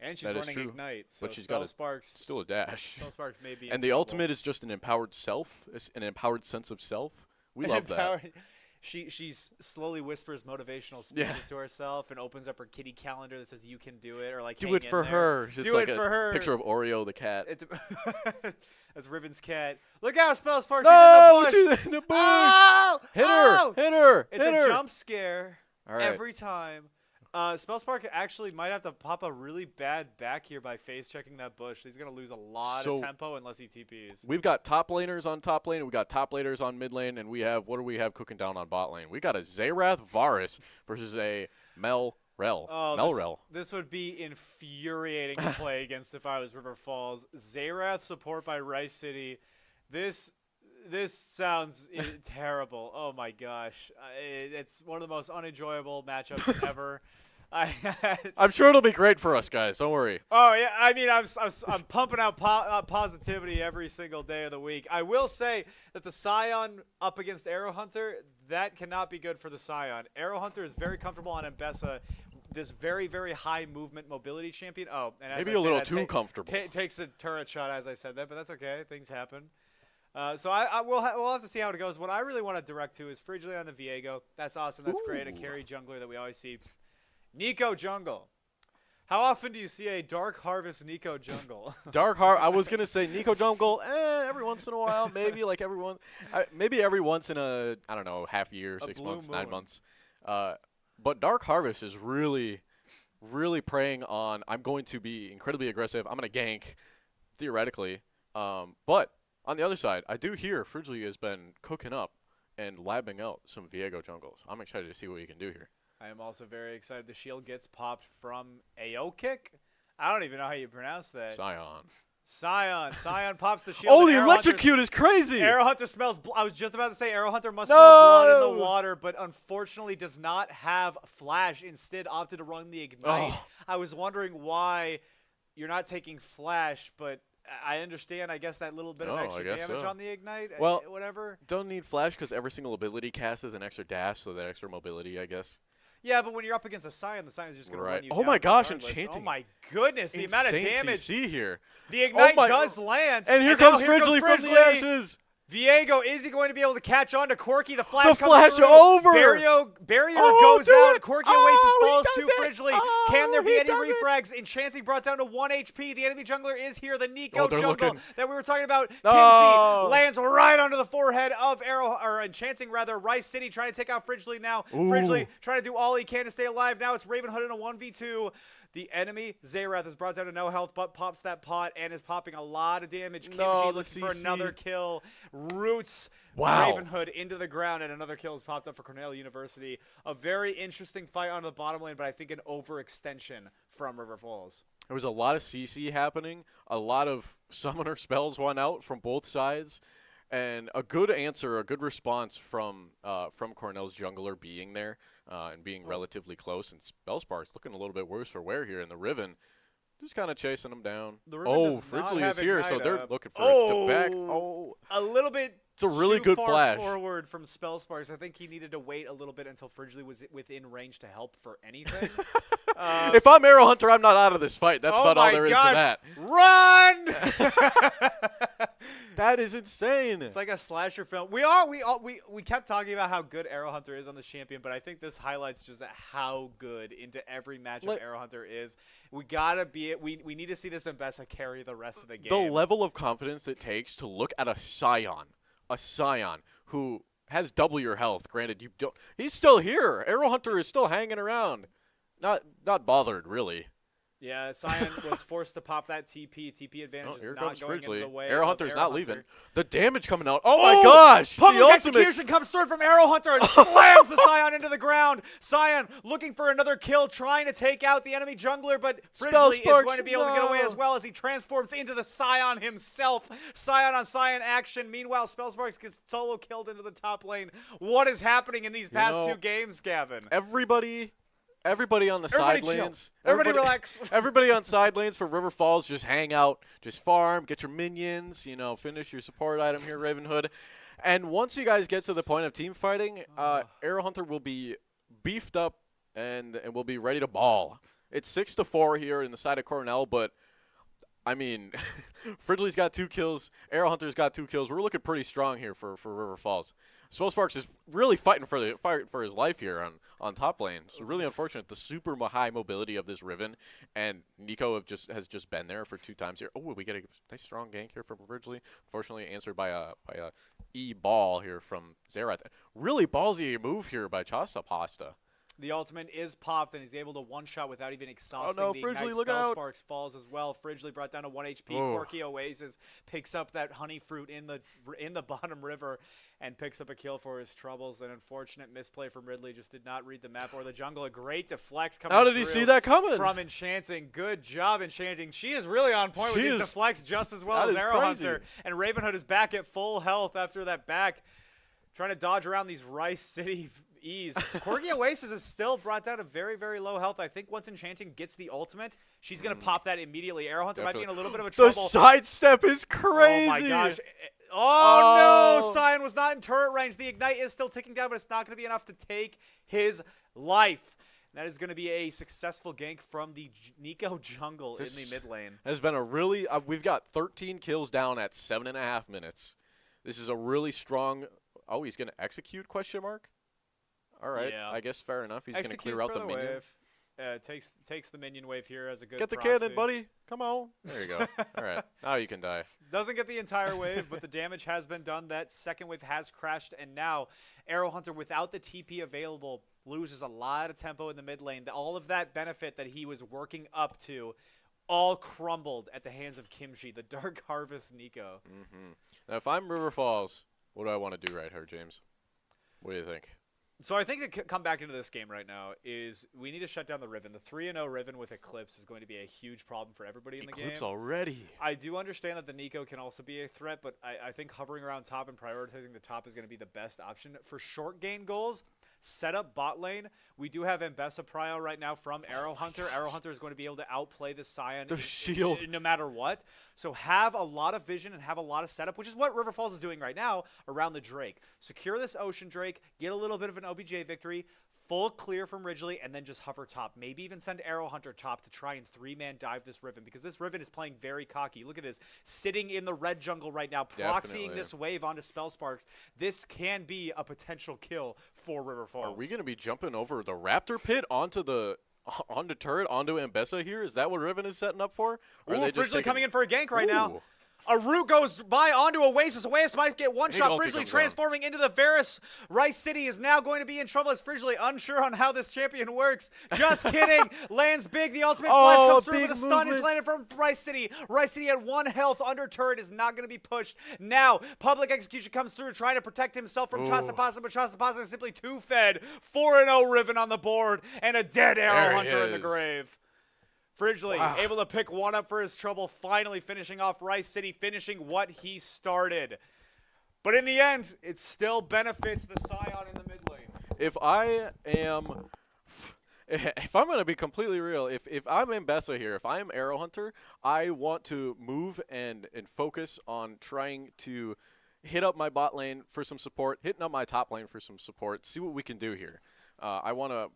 And she's running Ignite, so but she's got Sparks. Still a dash. Spell Sparks may be. And the ultimate is just an empowered self, an empowered sense of self. We love that. She slowly whispers motivational speeches to herself and opens up her kitty calendar that says "You can do it" or like do it for her. Do it for her. Picture of Oreo the cat. That's Riven's cat. Look out, Spell Sparks! No, she's in the bush. She's in the bush. Oh! Hit her! Hit her! It's hit a her. jump scare every time. Spellspark actually might have to pop a really bad back here by face checking that bush. He's going to lose a lot of tempo unless he TPs. We've got top laners on top lane, we got top laners on mid lane, and we have, what do we have cooking down on bot lane? We got a Zerath Varus versus a Mel Rel. Oh, this would be infuriating to play against if I was River Falls. Zerath support by Rice City. This sounds terrible. Oh my gosh. It's one of the most unenjoyable matchups ever. I'm sure it'll be great for us guys. Don't worry. Oh yeah, I mean I'm pumping out positivity every single day of the week. I will say that the Scion up against Arrow Hunter, that cannot be good for the Scion. Arrow Hunter is very comfortable on Mbessa, this very, very high movement mobility champion. Oh, and maybe a little too comfortable. Takes a turret shot as I said that, but that's okay. Things happen. So we'll have to see how it goes. What I really want to direct to is Frigidly on the Viego. That's awesome. That's great. A carry jungler that we always see. Nico Jungle. How often do you see a Dark Harvest Nico Jungle? I was gonna say Nico Jungle. Every once in a while, maybe like maybe every once in a I don't know half year, 6 months, 9 months. But Dark Harvest is really preying on. I'm going to be incredibly aggressive. I'm gonna gank, theoretically. But on the other side, I do hear Frigidly has been cooking up and labbing out some Viego jungles. I'm excited to see what he can do here. I am also very excited. The shield gets popped from AO kick. I don't even know how you pronounce that. Scion pops the shield. Oh, the electrocute is crazy. Arrow Hunter smells. I was just about to say Arrow Hunter must smell blood in the water, but unfortunately does not have flash. Instead, opted to run the ignite. Oh. I was wondering why you're not taking flash, but I understand. I guess that little bit of extra damage on the ignite. Well, whatever. Don't need flash because every single ability cast is an extra dash, so that extra mobility, I guess. Yeah, but when you're up against a Scion, the Scion is just going to run you down. Oh my gosh, regardless. enchanting. Oh my goodness, the amount of damage. CC here. The ignite does land. And here comes Frigidly from the ashes. Viego, is he going to be able to catch on to Corki? The flash comes flash through. over. Barrier goes out. Corki Oasis falls he to does it. Fridgley. Oh, Can there be he any does it. refrags? Enchanting brought down to 1 HP. The enemy jungler is here. The NECC Oh, they're jungle looking. that we were talking about. No. Kimchi lands right onto the forehead of Enchanting rather. Rice City trying to take out Fridgley now. Ooh. Fridgley trying to do all he can to stay alive. Now it's Ravenhood in a 1v2. The enemy, Zerath, is brought down to no health, but pops that pot and is popping a lot of damage. Kimchi looking for another kill. Roots Ravenhood into the ground, and another kill is popped up for Cornell University. A very interesting fight on the bottom lane, but I think an overextension from River Falls. There was a lot of CC happening. A lot of summoner spells went out from both sides. And a good answer, a good response from Cornell's jungler being there and being relatively close. And Spellspark's looking a little bit worse for wear here. And the Riven just kind of chasing him down. Fridgley is here, so they're looking for it to back. A little bit. It's a really good flash forward from Spellsparks. I think he needed to wait a little bit until Fridgley was within range to help for anything. If I'm Arrow Hunter, I'm not out of this fight. That's about all there is to that. Run! That is insane. It's like a slasher film. We kept talking about how good Arrow Hunter is on this champion, but I think this highlights just how good into every matchup Arrow Hunter is. We gotta be it. We need to see this Mbessa carry the rest of the game. The level of confidence it takes to look at a Scion who has double your health. Granted, he's still here. Arrow Hunter is still hanging around. Not bothered, really. Yeah, Scion was forced to pop that TP. TP advantage is not going into the way. Arrow Hunter's not leaving. The damage coming out. Oh my gosh! Public execution comes through from Arrow Hunter and slams the Scion into the ground. Scion looking for another kill, trying to take out the enemy jungler, but Fridgley is going to be able to get away as well as he transforms into the Scion himself. Scion on Scion action. Meanwhile, Spellsparks gets solo killed into the top lane. What is happening in these past 2 games, Gavin? Everybody on the side lanes. Everybody relax. Everybody on side lanes for River Falls, just hang out, just farm, get your minions, finish your support item here, Ravenhood. And once you guys get to the point of team fighting, Arrow Hunter will be beefed up and will be ready to ball. It's 6-4 here in the side of Cornell, but I mean, Fridgley's got 2 kills. Arrow Hunter's got 2 kills. We're looking pretty strong here for River Falls. Spellsparks is really fighting for his life here on top lane. It's really unfortunate. The super high mobility of this Riven, and NECC has just been there for 2 times here. Oh, we get a nice strong gank here from Fridgley. Unfortunately, answered by a E-ball here from Zerath. Really ballsy move here by Chasta Pasta. The ultimate is popped, and he's able to one-shot without even exhausting the Fridgley, Ignite. look out. Spellsparks falls as well. Fridgley brought down to 1 HP. Corki Oasis picks up that honey fruit in the bottom river and picks up a kill for his troubles. An unfortunate misplay from Ridley. Just did not read the map or the jungle. A great deflect coming How did he see that coming? From Enchanting. Good job, Enchanting. She is really on point with these deflects just as well as Arrow Hunter. And Ravenhood is back at full health after that back. Trying to dodge around these Rice City ease. Corki Oasis is still brought down to very, very low health. I think once Enchanting gets the ultimate, she's going to pop that immediately. Arrow Hunter might be in a little bit of a trouble. The sidestep is crazy. Oh, my gosh. Oh, no. Scion was not in turret range. The Ignite is still ticking down, but it's not going to be enough to take his life. That is going to be a successful gank from the NECC jungle in the mid lane. Has been a really we've got 13 kills down at 7.5 minutes. This is a really strong. Oh, he's going to execute? ? All right, yeah. I guess fair enough. He's going to clear out the minion. Wave. Takes the minion wave here as a good Get the proxy. cannon, buddy. Come on. There you go. All right, now you can die. Doesn't get the entire wave, but the damage has been done. That second wave has crashed, and now Arrow Hunter, without the TP available, loses a lot of tempo in the mid lane. All of that benefit that he was working up to all crumbled at the hands of Kimchi, the Dark Harvest NECC. Now, if I'm River Falls, what do I want to do right here, James? What do you think? So I think to come back into this game right now is we need to shut down the Riven. The 3-0 Riven with Eclipse is going to be a huge problem for everybody in the game. Eclipse already. I do understand that the NECC can also be a threat, but I think hovering around top and prioritizing the top is going to be the best option. For short gain goals, set up bot lane. We do have Mbessa Prio right now from Arrow Hunter. Arrow Hunter is going to be able to outplay the Scion shield. no matter what. So have a lot of vision and have a lot of setup, which is what River Falls is doing right now around the Drake. Secure this Ocean Drake, get a little bit of an OBJ victory, full clear from Ridgely, and then just hover top. Maybe even send Arrow Hunter top to try and 3-man dive this Riven, because this Riven is playing very cocky. Look at this, sitting in the red jungle right now, proxying this wave onto Spellsparks. This can be a potential kill for River Falls. Are we going to be jumping over the Raptor pit onto turret, onto Mbessa here? Is that what Riven is setting up for? Or are they just coming in for a gank right now. A root goes by onto Oasis. Oasis might get one shot. Fridgley transforming into the Varus. Rice City is now going to be in trouble as Fridgley unsure on how this champion works. Just kidding. Lands big. The ultimate flash comes through, but a stun is landed from Rice City. Rice City at 1 health under turret is not going to be pushed. Now, Public Execution comes through trying to protect himself from Chastapasa, but Chastapasa is simply 2-fed. 4-0 Riven on the board and a dead Arrow Hunter in the grave. Fridgley able to pick one up for his trouble, finally finishing off Rice City, finishing what he started. But in the end, it still benefits the Scion in the mid lane. If I'm going to be completely real, if I'm Mbessa here, if I'm Arrow Hunter, I want to move and focus on trying to hit up my bot lane for some support, hitting up my top lane for some support, see what we can do here. I want to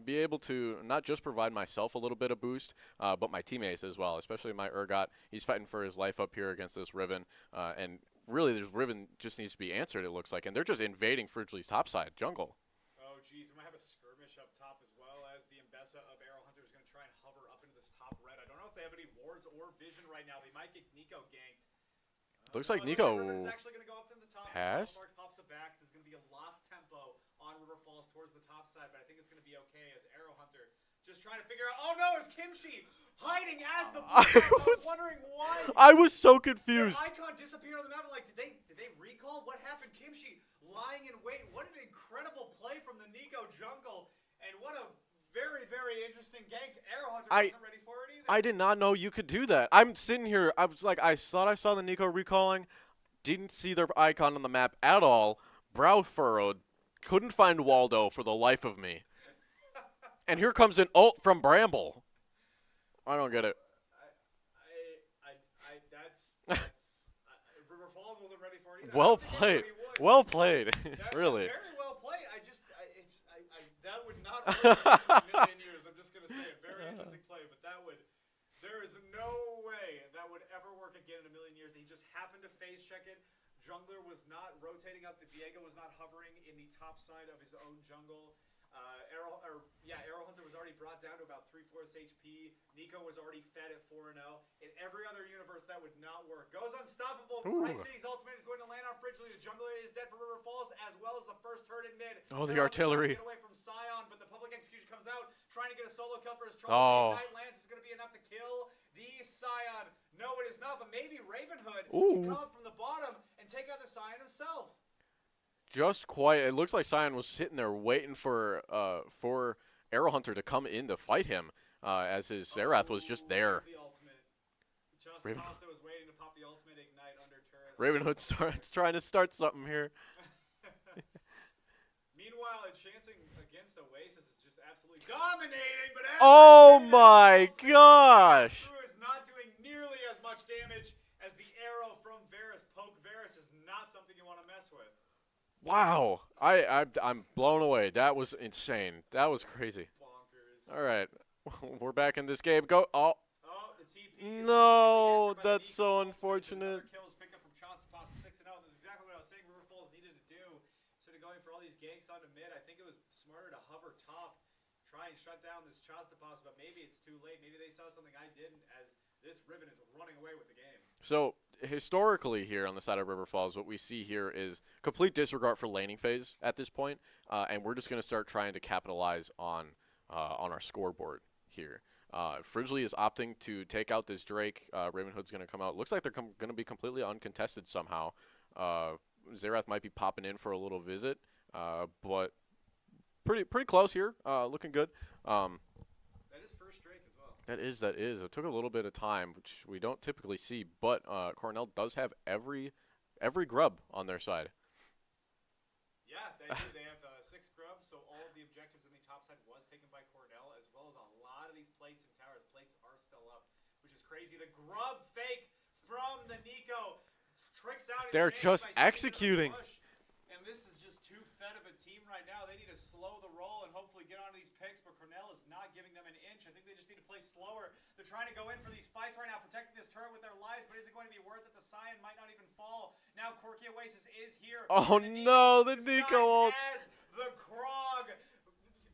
be able to not just provide myself a little bit of boost, but my teammates as well, especially my Urgot. He's fighting for his life up here against this Riven, and really this Riven just needs to be answered, it looks like, and they're just invading Fridgley's topside jungle. Oh, geez, we might have a skirmish up top as well, as the Mbessa of Arrow Hunter is going to try and hover up into this top red. I don't know if they have any wards or vision right now. They might get Nico ganked. Looks like Nico actually going to go up to the top. passed. Pops it back. There's going to be a lost tempo on River Falls towards the top side, but I think it's going to be okay as Arrow Hunter just trying to figure out. Oh no, it's Kimchi hiding as the blue. I was wondering why. I was so confused. Their icon disappeared on the map. Like, did they recall? What happened? Kimchi lying in wait. What an incredible play from the Nico jungle, and what a very, very interesting gank. Arrow Hunter wasn't ready for it either. I did not know you could do that. I'm sitting here. I was like, I thought I saw the Nico recalling. Didn't see their icon on the map at all. Brow furrowed. Couldn't find Waldo for the life of me. And here comes an ult from Bramble. I don't get it. River Falls wasn't ready for it either. Well played. Well played. Really. Very well played. That would not work in a million years. I'm just going to say it. Very interesting play, but there is no way that would ever work again in a million years. He just happened to phase check it. Jungler was not rotating up. Diego was not hovering in the top side of his own jungle. Arrow Hunter was already brought down to about 3/4 HP. Nico was already fed at 4-0. In every other universe, that would not work. Goes unstoppable. Rice City's ultimate is going to land on Fridgley. The jungler is dead for River Falls, as well as the first turret in mid. Oh, the artillery. Get away from Scion, but the Public Execution comes out, trying to get a solo kill for his trouble. The Ignite lands is going to be enough to kill the Scion. No, it is not, but maybe Ravenhood can come up from the bottom and take out the Scion himself. Just quiet. It looks like Scion was sitting there waiting for Arrow Hunter to come in to fight him, as his Serath was just there. The ultimate. Chastapasa was waiting to pop the ultimate Ignite under turret. Ravenhood starts trying to start something here. Meanwhile, chancing against Oasis is just absolutely dominating. But oh my gosh! Is not doing nearly as much damage as the arrow from Varus. Poke Varus is not something you want to mess with. Wow, I'm blown away. That was insane. That was crazy. Bonkers. All right, we're back in this game. Go. Oh. The TP No, that's so unfortunate. Kills picked up from Chastapasa 6-0. This is exactly what I was saying. River Falls needed to do instead of going for all these ganks onto mid. I think it was smarter to hover top, try and shut down this Chastapasa, but maybe it's too late. Maybe they saw something I didn't, as this Riven is running away with the game. So historically here on the side of River Falls, what we see here is complete disregard for laning phase at this point, and we're just going to start trying to capitalize on our scoreboard here. Fridgley is opting to take out this Drake. Ravenhood's going to come out. Looks like they're going to be completely uncontested somehow. Xerath might be popping in for a little visit, but pretty close here. Looking good. That is first Drake as well. That is. It took a little bit of time, which we don't typically see, but Cornell does have every grub on their side. Yeah, they do. They have 6 grubs. so all of the objectives in the top side was taken by Cornell, as well as a lot of these plates and towers. Plates are still up, which is crazy. The grub fake from the NECC tricks out. They're just executing. And this is just too fed of a team right now. They need to slow the roll and hopefully get onto these picks, but Cornell is not giving them an inch. I think they just need to play slower. They're trying to go in for these fights right now, protecting this turret with their lives, but is it going to be worth it? The Scion might not even fall. Now Corky Oasis is here. Oh no, the NECC ult. As the Krog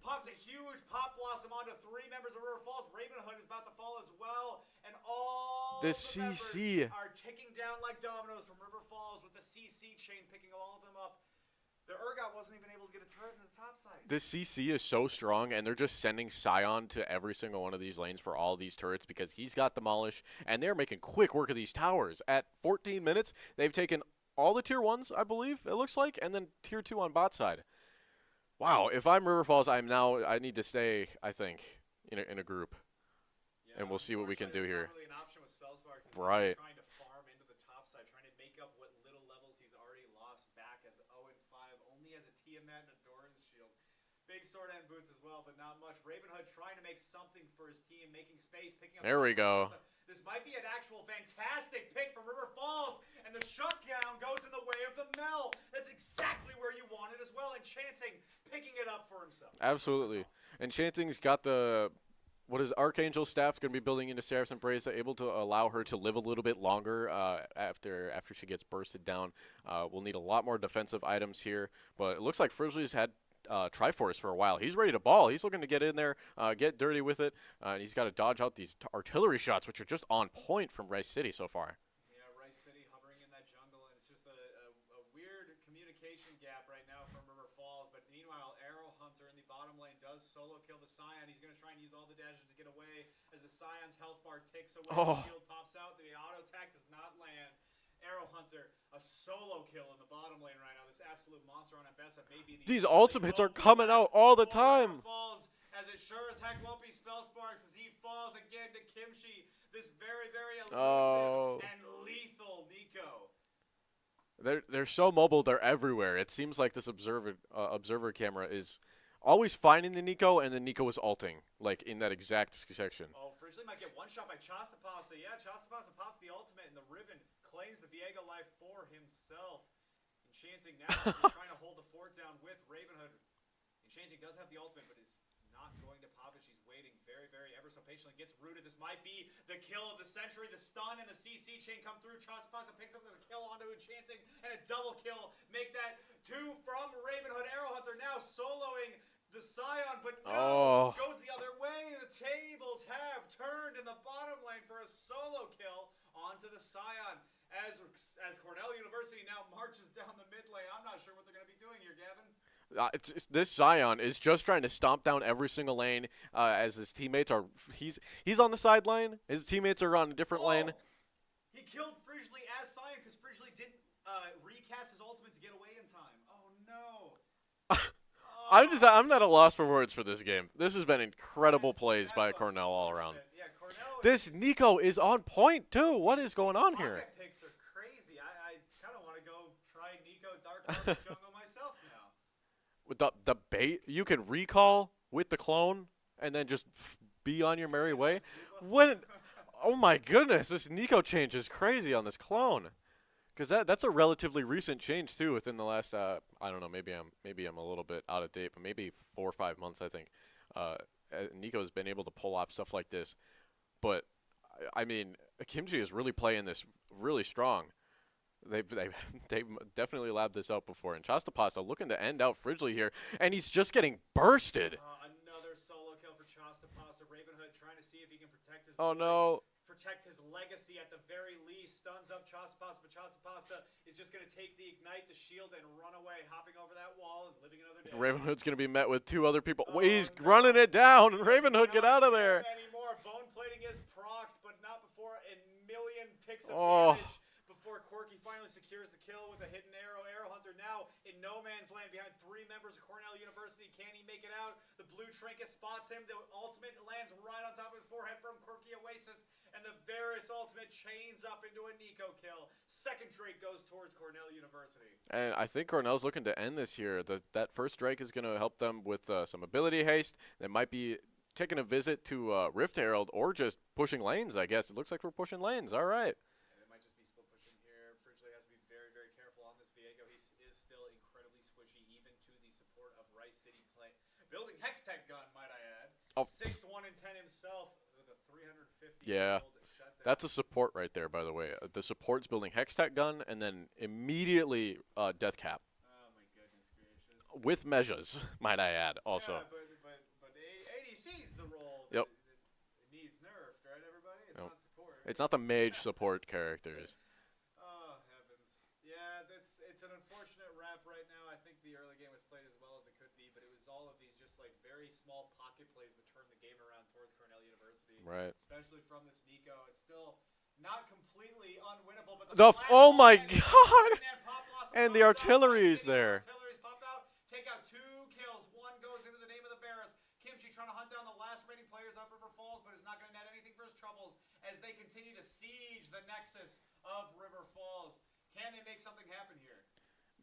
pops a huge pop blossom onto 3 members of River Falls. Ravenhood is about to fall as well, and all the CC are ticking down like dominoes from River Falls with the CC chain picking all of them up. The Urgot wasn't even able to get a turret in the top side. The CC is so strong, and they're just sending Scion to every single one of these lanes for all these turrets because he's got Demolish, and they're making quick work of these towers. At 14 minutes, they've taken all the tier 1s, I believe, it looks like, and then tier 2 on bot side. Wow, if I'm River Falls, I need to stay, I think, in a group. Yeah, and we'll see what we can do here. Not really an option with Spellsparks. Right. Trying to farm into the top side, trying to make up what little levels he's already lost back as 0-5, only as a Tiamat and a Doran's Shield. Big sword and boots as well, but not much. Ravenhood trying to make something for his team, making space, picking up. There we go. This might be an actual fantastic pick from River Falls, and the shutdown goes in the way of the Mel. That's exactly where you want it as well. Enchanting picking it up for himself. Absolutely. Enchanting's got the Archangel staff going to be building into Seraph's Embrace, able to allow her to live a little bit longer after she gets bursted down. We'll need a lot more defensive items here, but it looks like Frizzly's had Triforce for a while. He's ready to ball. He's looking to get in there, get dirty with it, and he's got to dodge out these artillery shots, which are just on point from Rice City so far. Yeah, Rice City hovering in that jungle, and it's just a weird communication gap right now from River Falls. But meanwhile, Arrow Hunter in the bottom lane does solo kill the Scion. He's going to try and use all the dashes to get away as the Scion's health bar ticks away. The shield pops out. The auto attack does not land. Arrow Hunter, a solo kill in the bottom lane right now. This absolute monster on Ambessa may be these ultimates are coming out all the time. Falls, as it sure as heck won't be Spellsparks as he falls again to Kimchi. This very, very elusive and lethal NECC. They're so mobile. They're everywhere. It seems like this observer camera is always finding the NECC, and the NECC was ulting, like in that exact section. Oh, Frizzly might get one shot by Chastapasta. Yeah, Chastapasta pops the ultimate, and the Riven claims the Viego life for himself. Enchanting now trying to hold the fort down with Ravenhood. Enchanting does have the ultimate, but is not going to pop it. She's waiting very, very ever so patiently. Gets rooted. This might be the kill of the century. The stun and the CC chain come through. Chastapasta picks up the kill onto Enchanting, and a double kill. Make that 2 from Ravenhood. Arrow Hunter now soloing the Scion, but no, goes the other way. The tables have turned in the bottom lane for a solo kill onto the Scion. As Cornell University now marches down the mid lane, I'm not sure what they're going to be doing here, Gavin. This Scion is just trying to stomp down every single lane as his teammates are. He's on the sideline. His teammates are on a different lane. He killed Frizzly as Scion because Frizzly didn't recast his ultimate to get away in time. Oh no. I'm not at a loss for words for this game. This has been incredible plays by Cornell all around. Yeah, Cornell. This NECC is on point too. What is going on here? Picks are crazy. I kind of want to go try NECC Dark Forest Jungle myself now. With the bait, you can recall with the clone and then just be on your merry way. Oh my goodness, this NECC change is crazy on this clone. Because that's a relatively recent change too. Within the last, I don't know, maybe I'm a little bit out of date, but maybe 4 or 5 months, I think. NECC has been able to pull off stuff like this, but I mean, Kimchi is really playing this really strong. They've definitely labbed this out before, and Chastapasta looking to end out Frizzly here, and he's just getting bursted. Another solo kill for Chastapasta. Ravenhood trying to see if he can protect his. Oh no. Protect his legacy at the very least. Stuns up Chastapasta, but Chastapasta is just going to take the ignite, the shield, and run away, hopping over that wall and living another day. Ravenhood's going to be met with 2 other people. He's running it down, and Ravenhood, get out of there. Anymore. Bone plating is procced, but not before a million ticks of damage. Before Corky finally secures the kill with a hidden arrow. Arrow Hunter now in no man's land behind 3 members of Cornell University. Can he make it out? The blue trinket spots him. The ultimate lands right on top of his forehead from Corky Oasis and the Varus ultimate chains up into a Nico kill. Second Drake goes towards Cornell University. And I think Cornell's looking to end this here. That first Drake is going to help them with some ability haste. They might be taking a visit to Rift Herald or just pushing lanes, I guess. It looks like we're pushing lanes. All right. And it might just be split pushing here. Fridgley has to be very, very careful on this Viego. He is still incredibly squishy, even to the support of Rice City play. Building Hextech gun, might I add. Oh. 6-1 and 10 himself with a 350 Yeah. gold shutdown. That's a support right there, by the way. The support's building Hextech gun and then immediately Death Cap. Oh my goodness gracious. With measures, might I add, also. Yeah, but ADC's the role Yep. that needs nerfed, right, everybody? It's Yep. not support. It's not the mage support characters. Oh, heavens. Yeah, it's an unfortunate wrap right now. I think the early game was played as well as it could be, but it was all of these just like very small pocket plays that turned the game around towards Cornell University. Right. Especially from this Nico. It's still not completely unwinnable, but Oh my god! And the pops out. artillery Rice is City, there. Artillery's popped out. Take out 2 kills. One goes into the name of the Varus. Kimchi trying to hunt down the last remaining players of River Falls, but is not going to net anything for his troubles as they continue to siege the nexus of River Falls. Can they make something happen here?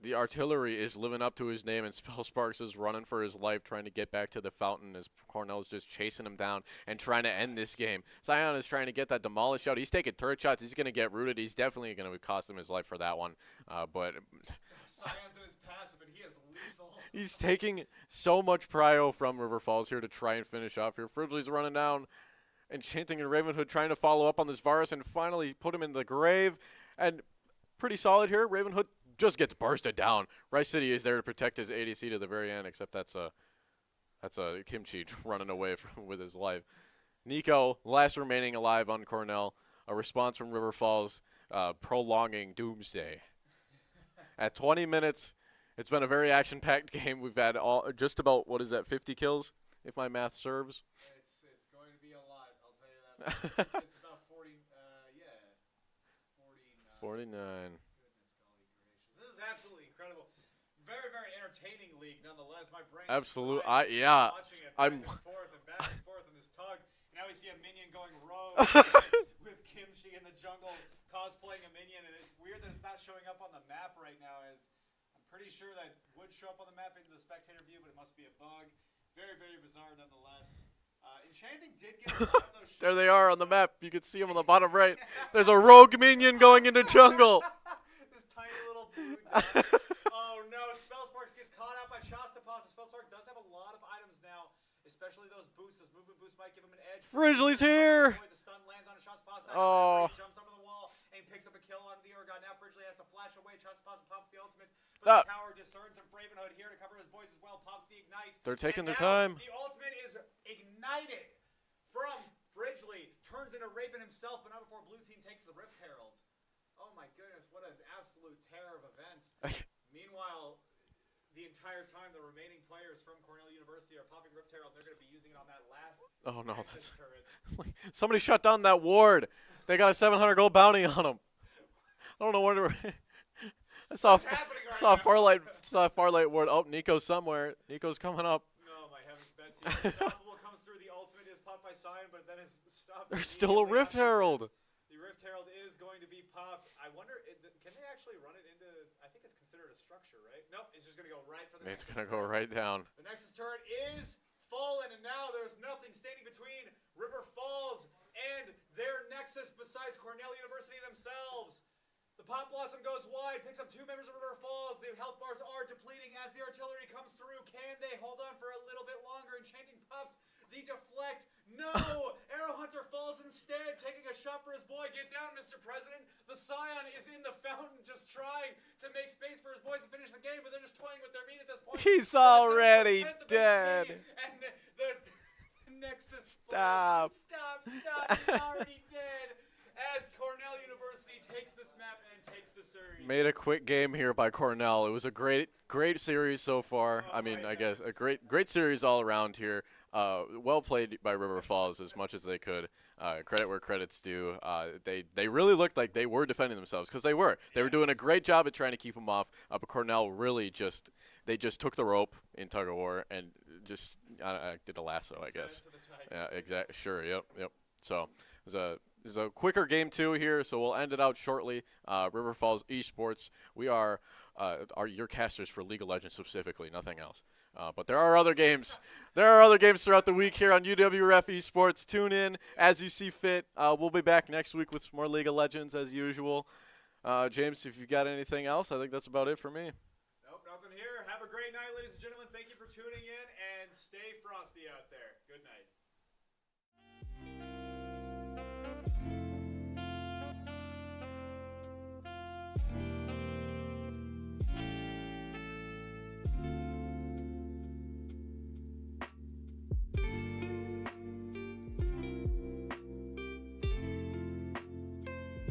The artillery is living up to his name, and Spellsparks is running for his life, trying to get back to the fountain as Cornell's just chasing him down and trying to end this game. Sion is trying to get that demolish out. He's taking turret shots. He's going to get rooted. He's definitely going to cost him his life for that one. But Sion's in his passive, and he is lethal. he's taking so much prio from River Falls here to try and finish off here. Fridgley's running down, Enchanting and Ravenhood trying to follow up on this Varus and finally put him in the grave. And pretty solid here. Ravenhood just gets bursted down. Rice City is there to protect his ADC to the very end, except that's a Kimchi running away with his life. Nico, last remaining alive on Cornell. A response from River Falls, prolonging Doomsday. At 20 minutes, it's been a very action-packed game. We've had just about, 50 kills, if my math serves? It's going to be a lot, I'll tell you that. It's about 40, 49. 49. This is absolutely incredible. Very, very entertaining league, nonetheless. My brain Absolute. watching it back I'm. and forth in this tug. Now we see a minion going rogue with Kimchi in the jungle cosplaying a minion, and it's weird that it's not showing up on the map right now. As I'm pretty sure that would show up on the map into the spectator view, but it must be a bug. Very, very bizarre, nonetheless. Enchanting did get a lot of those. There they are on the map. You can see them on the bottom right. There's a rogue minion going into jungle. This tiny little blue guy. Oh no, Spellsparks gets caught out by Shastapaz. Spellspark does have a lot of items now, especially those boosts. Those movement boosts might give him an edge. Fridgley's here. The stun lands on Shastapaz. Oh. He jumps over the wall and picks up a kill onto the Urgot. Now Fridgley has to flash away. Shastapaz pops the ultimate. But the Tower discerns and Bravenhood here to cover his boys as well. Pops the ignite. They're taking their now time. The ultimate is ignited from Fridgley. Turns into Raven himself, but not before Blue Team takes the Rift Herald. Oh my goodness, what an absolute terror of events. Meanwhile, the entire time the remaining players from Cornell University are popping Rift Herald. They're going to be using it on that last turret. Somebody shut down that ward. They got a 700 gold bounty on them. I don't know where to. I saw Farlight ward. Oh, Nico's somewhere. Nico's coming up. No, my heavens, Betsy. Unstoppable comes through. The ultimate is popped by Sion, but then is stopped. There's still a Rift Herald. The Rift Herald is going to be popped. I wonder, can they actually run it into, I think it's considered a structure, right? Nope, it's just going to go right for the It's going to go right down. The Nexus turret is fallen, and now there's nothing standing between River Falls and their Nexus besides Cornell University themselves. The Pop Blossom goes wide, picks up 2 members of River Falls. The health bars are depleting as the artillery comes through. Can they hold on for a little bit longer? Enchanting pops the deflect. No! Arrow Hunter falls instead, taking a shot for his boy. Get down, Mr. President. The Scion is in the fountain just trying to make space for his boys to finish the game, but they're just toying with their meat at this point. He's already dead. And the Nexus Stop. Stop. He's already dead. As Cornell University takes this map and takes the series. Made a quick game here by Cornell. It was a great series so far. I mean, I guess a great series all around here. Well played by River Falls as much as they could. Credit where credit's due. They really looked like they were defending themselves because they were. They were doing a great job at trying to keep them off. But Cornell really just took the rope in tug of war and just did a lasso, I guess. Yeah, exactly. Sure. Yep. So it was a is a quicker game 2 here, so we'll end it out shortly. River Falls Esports, we are your casters for League of Legends specifically, nothing else. But there are other games. There are other games throughout the week here on UWRF Esports. Tune in as you see fit. We'll be back next week with some more League of Legends as usual. James, if you got anything else, I think that's about it for me. Nope, nothing here. Have a great night, ladies and gentlemen. Thank you for tuning in, and stay frosty out there. Good night.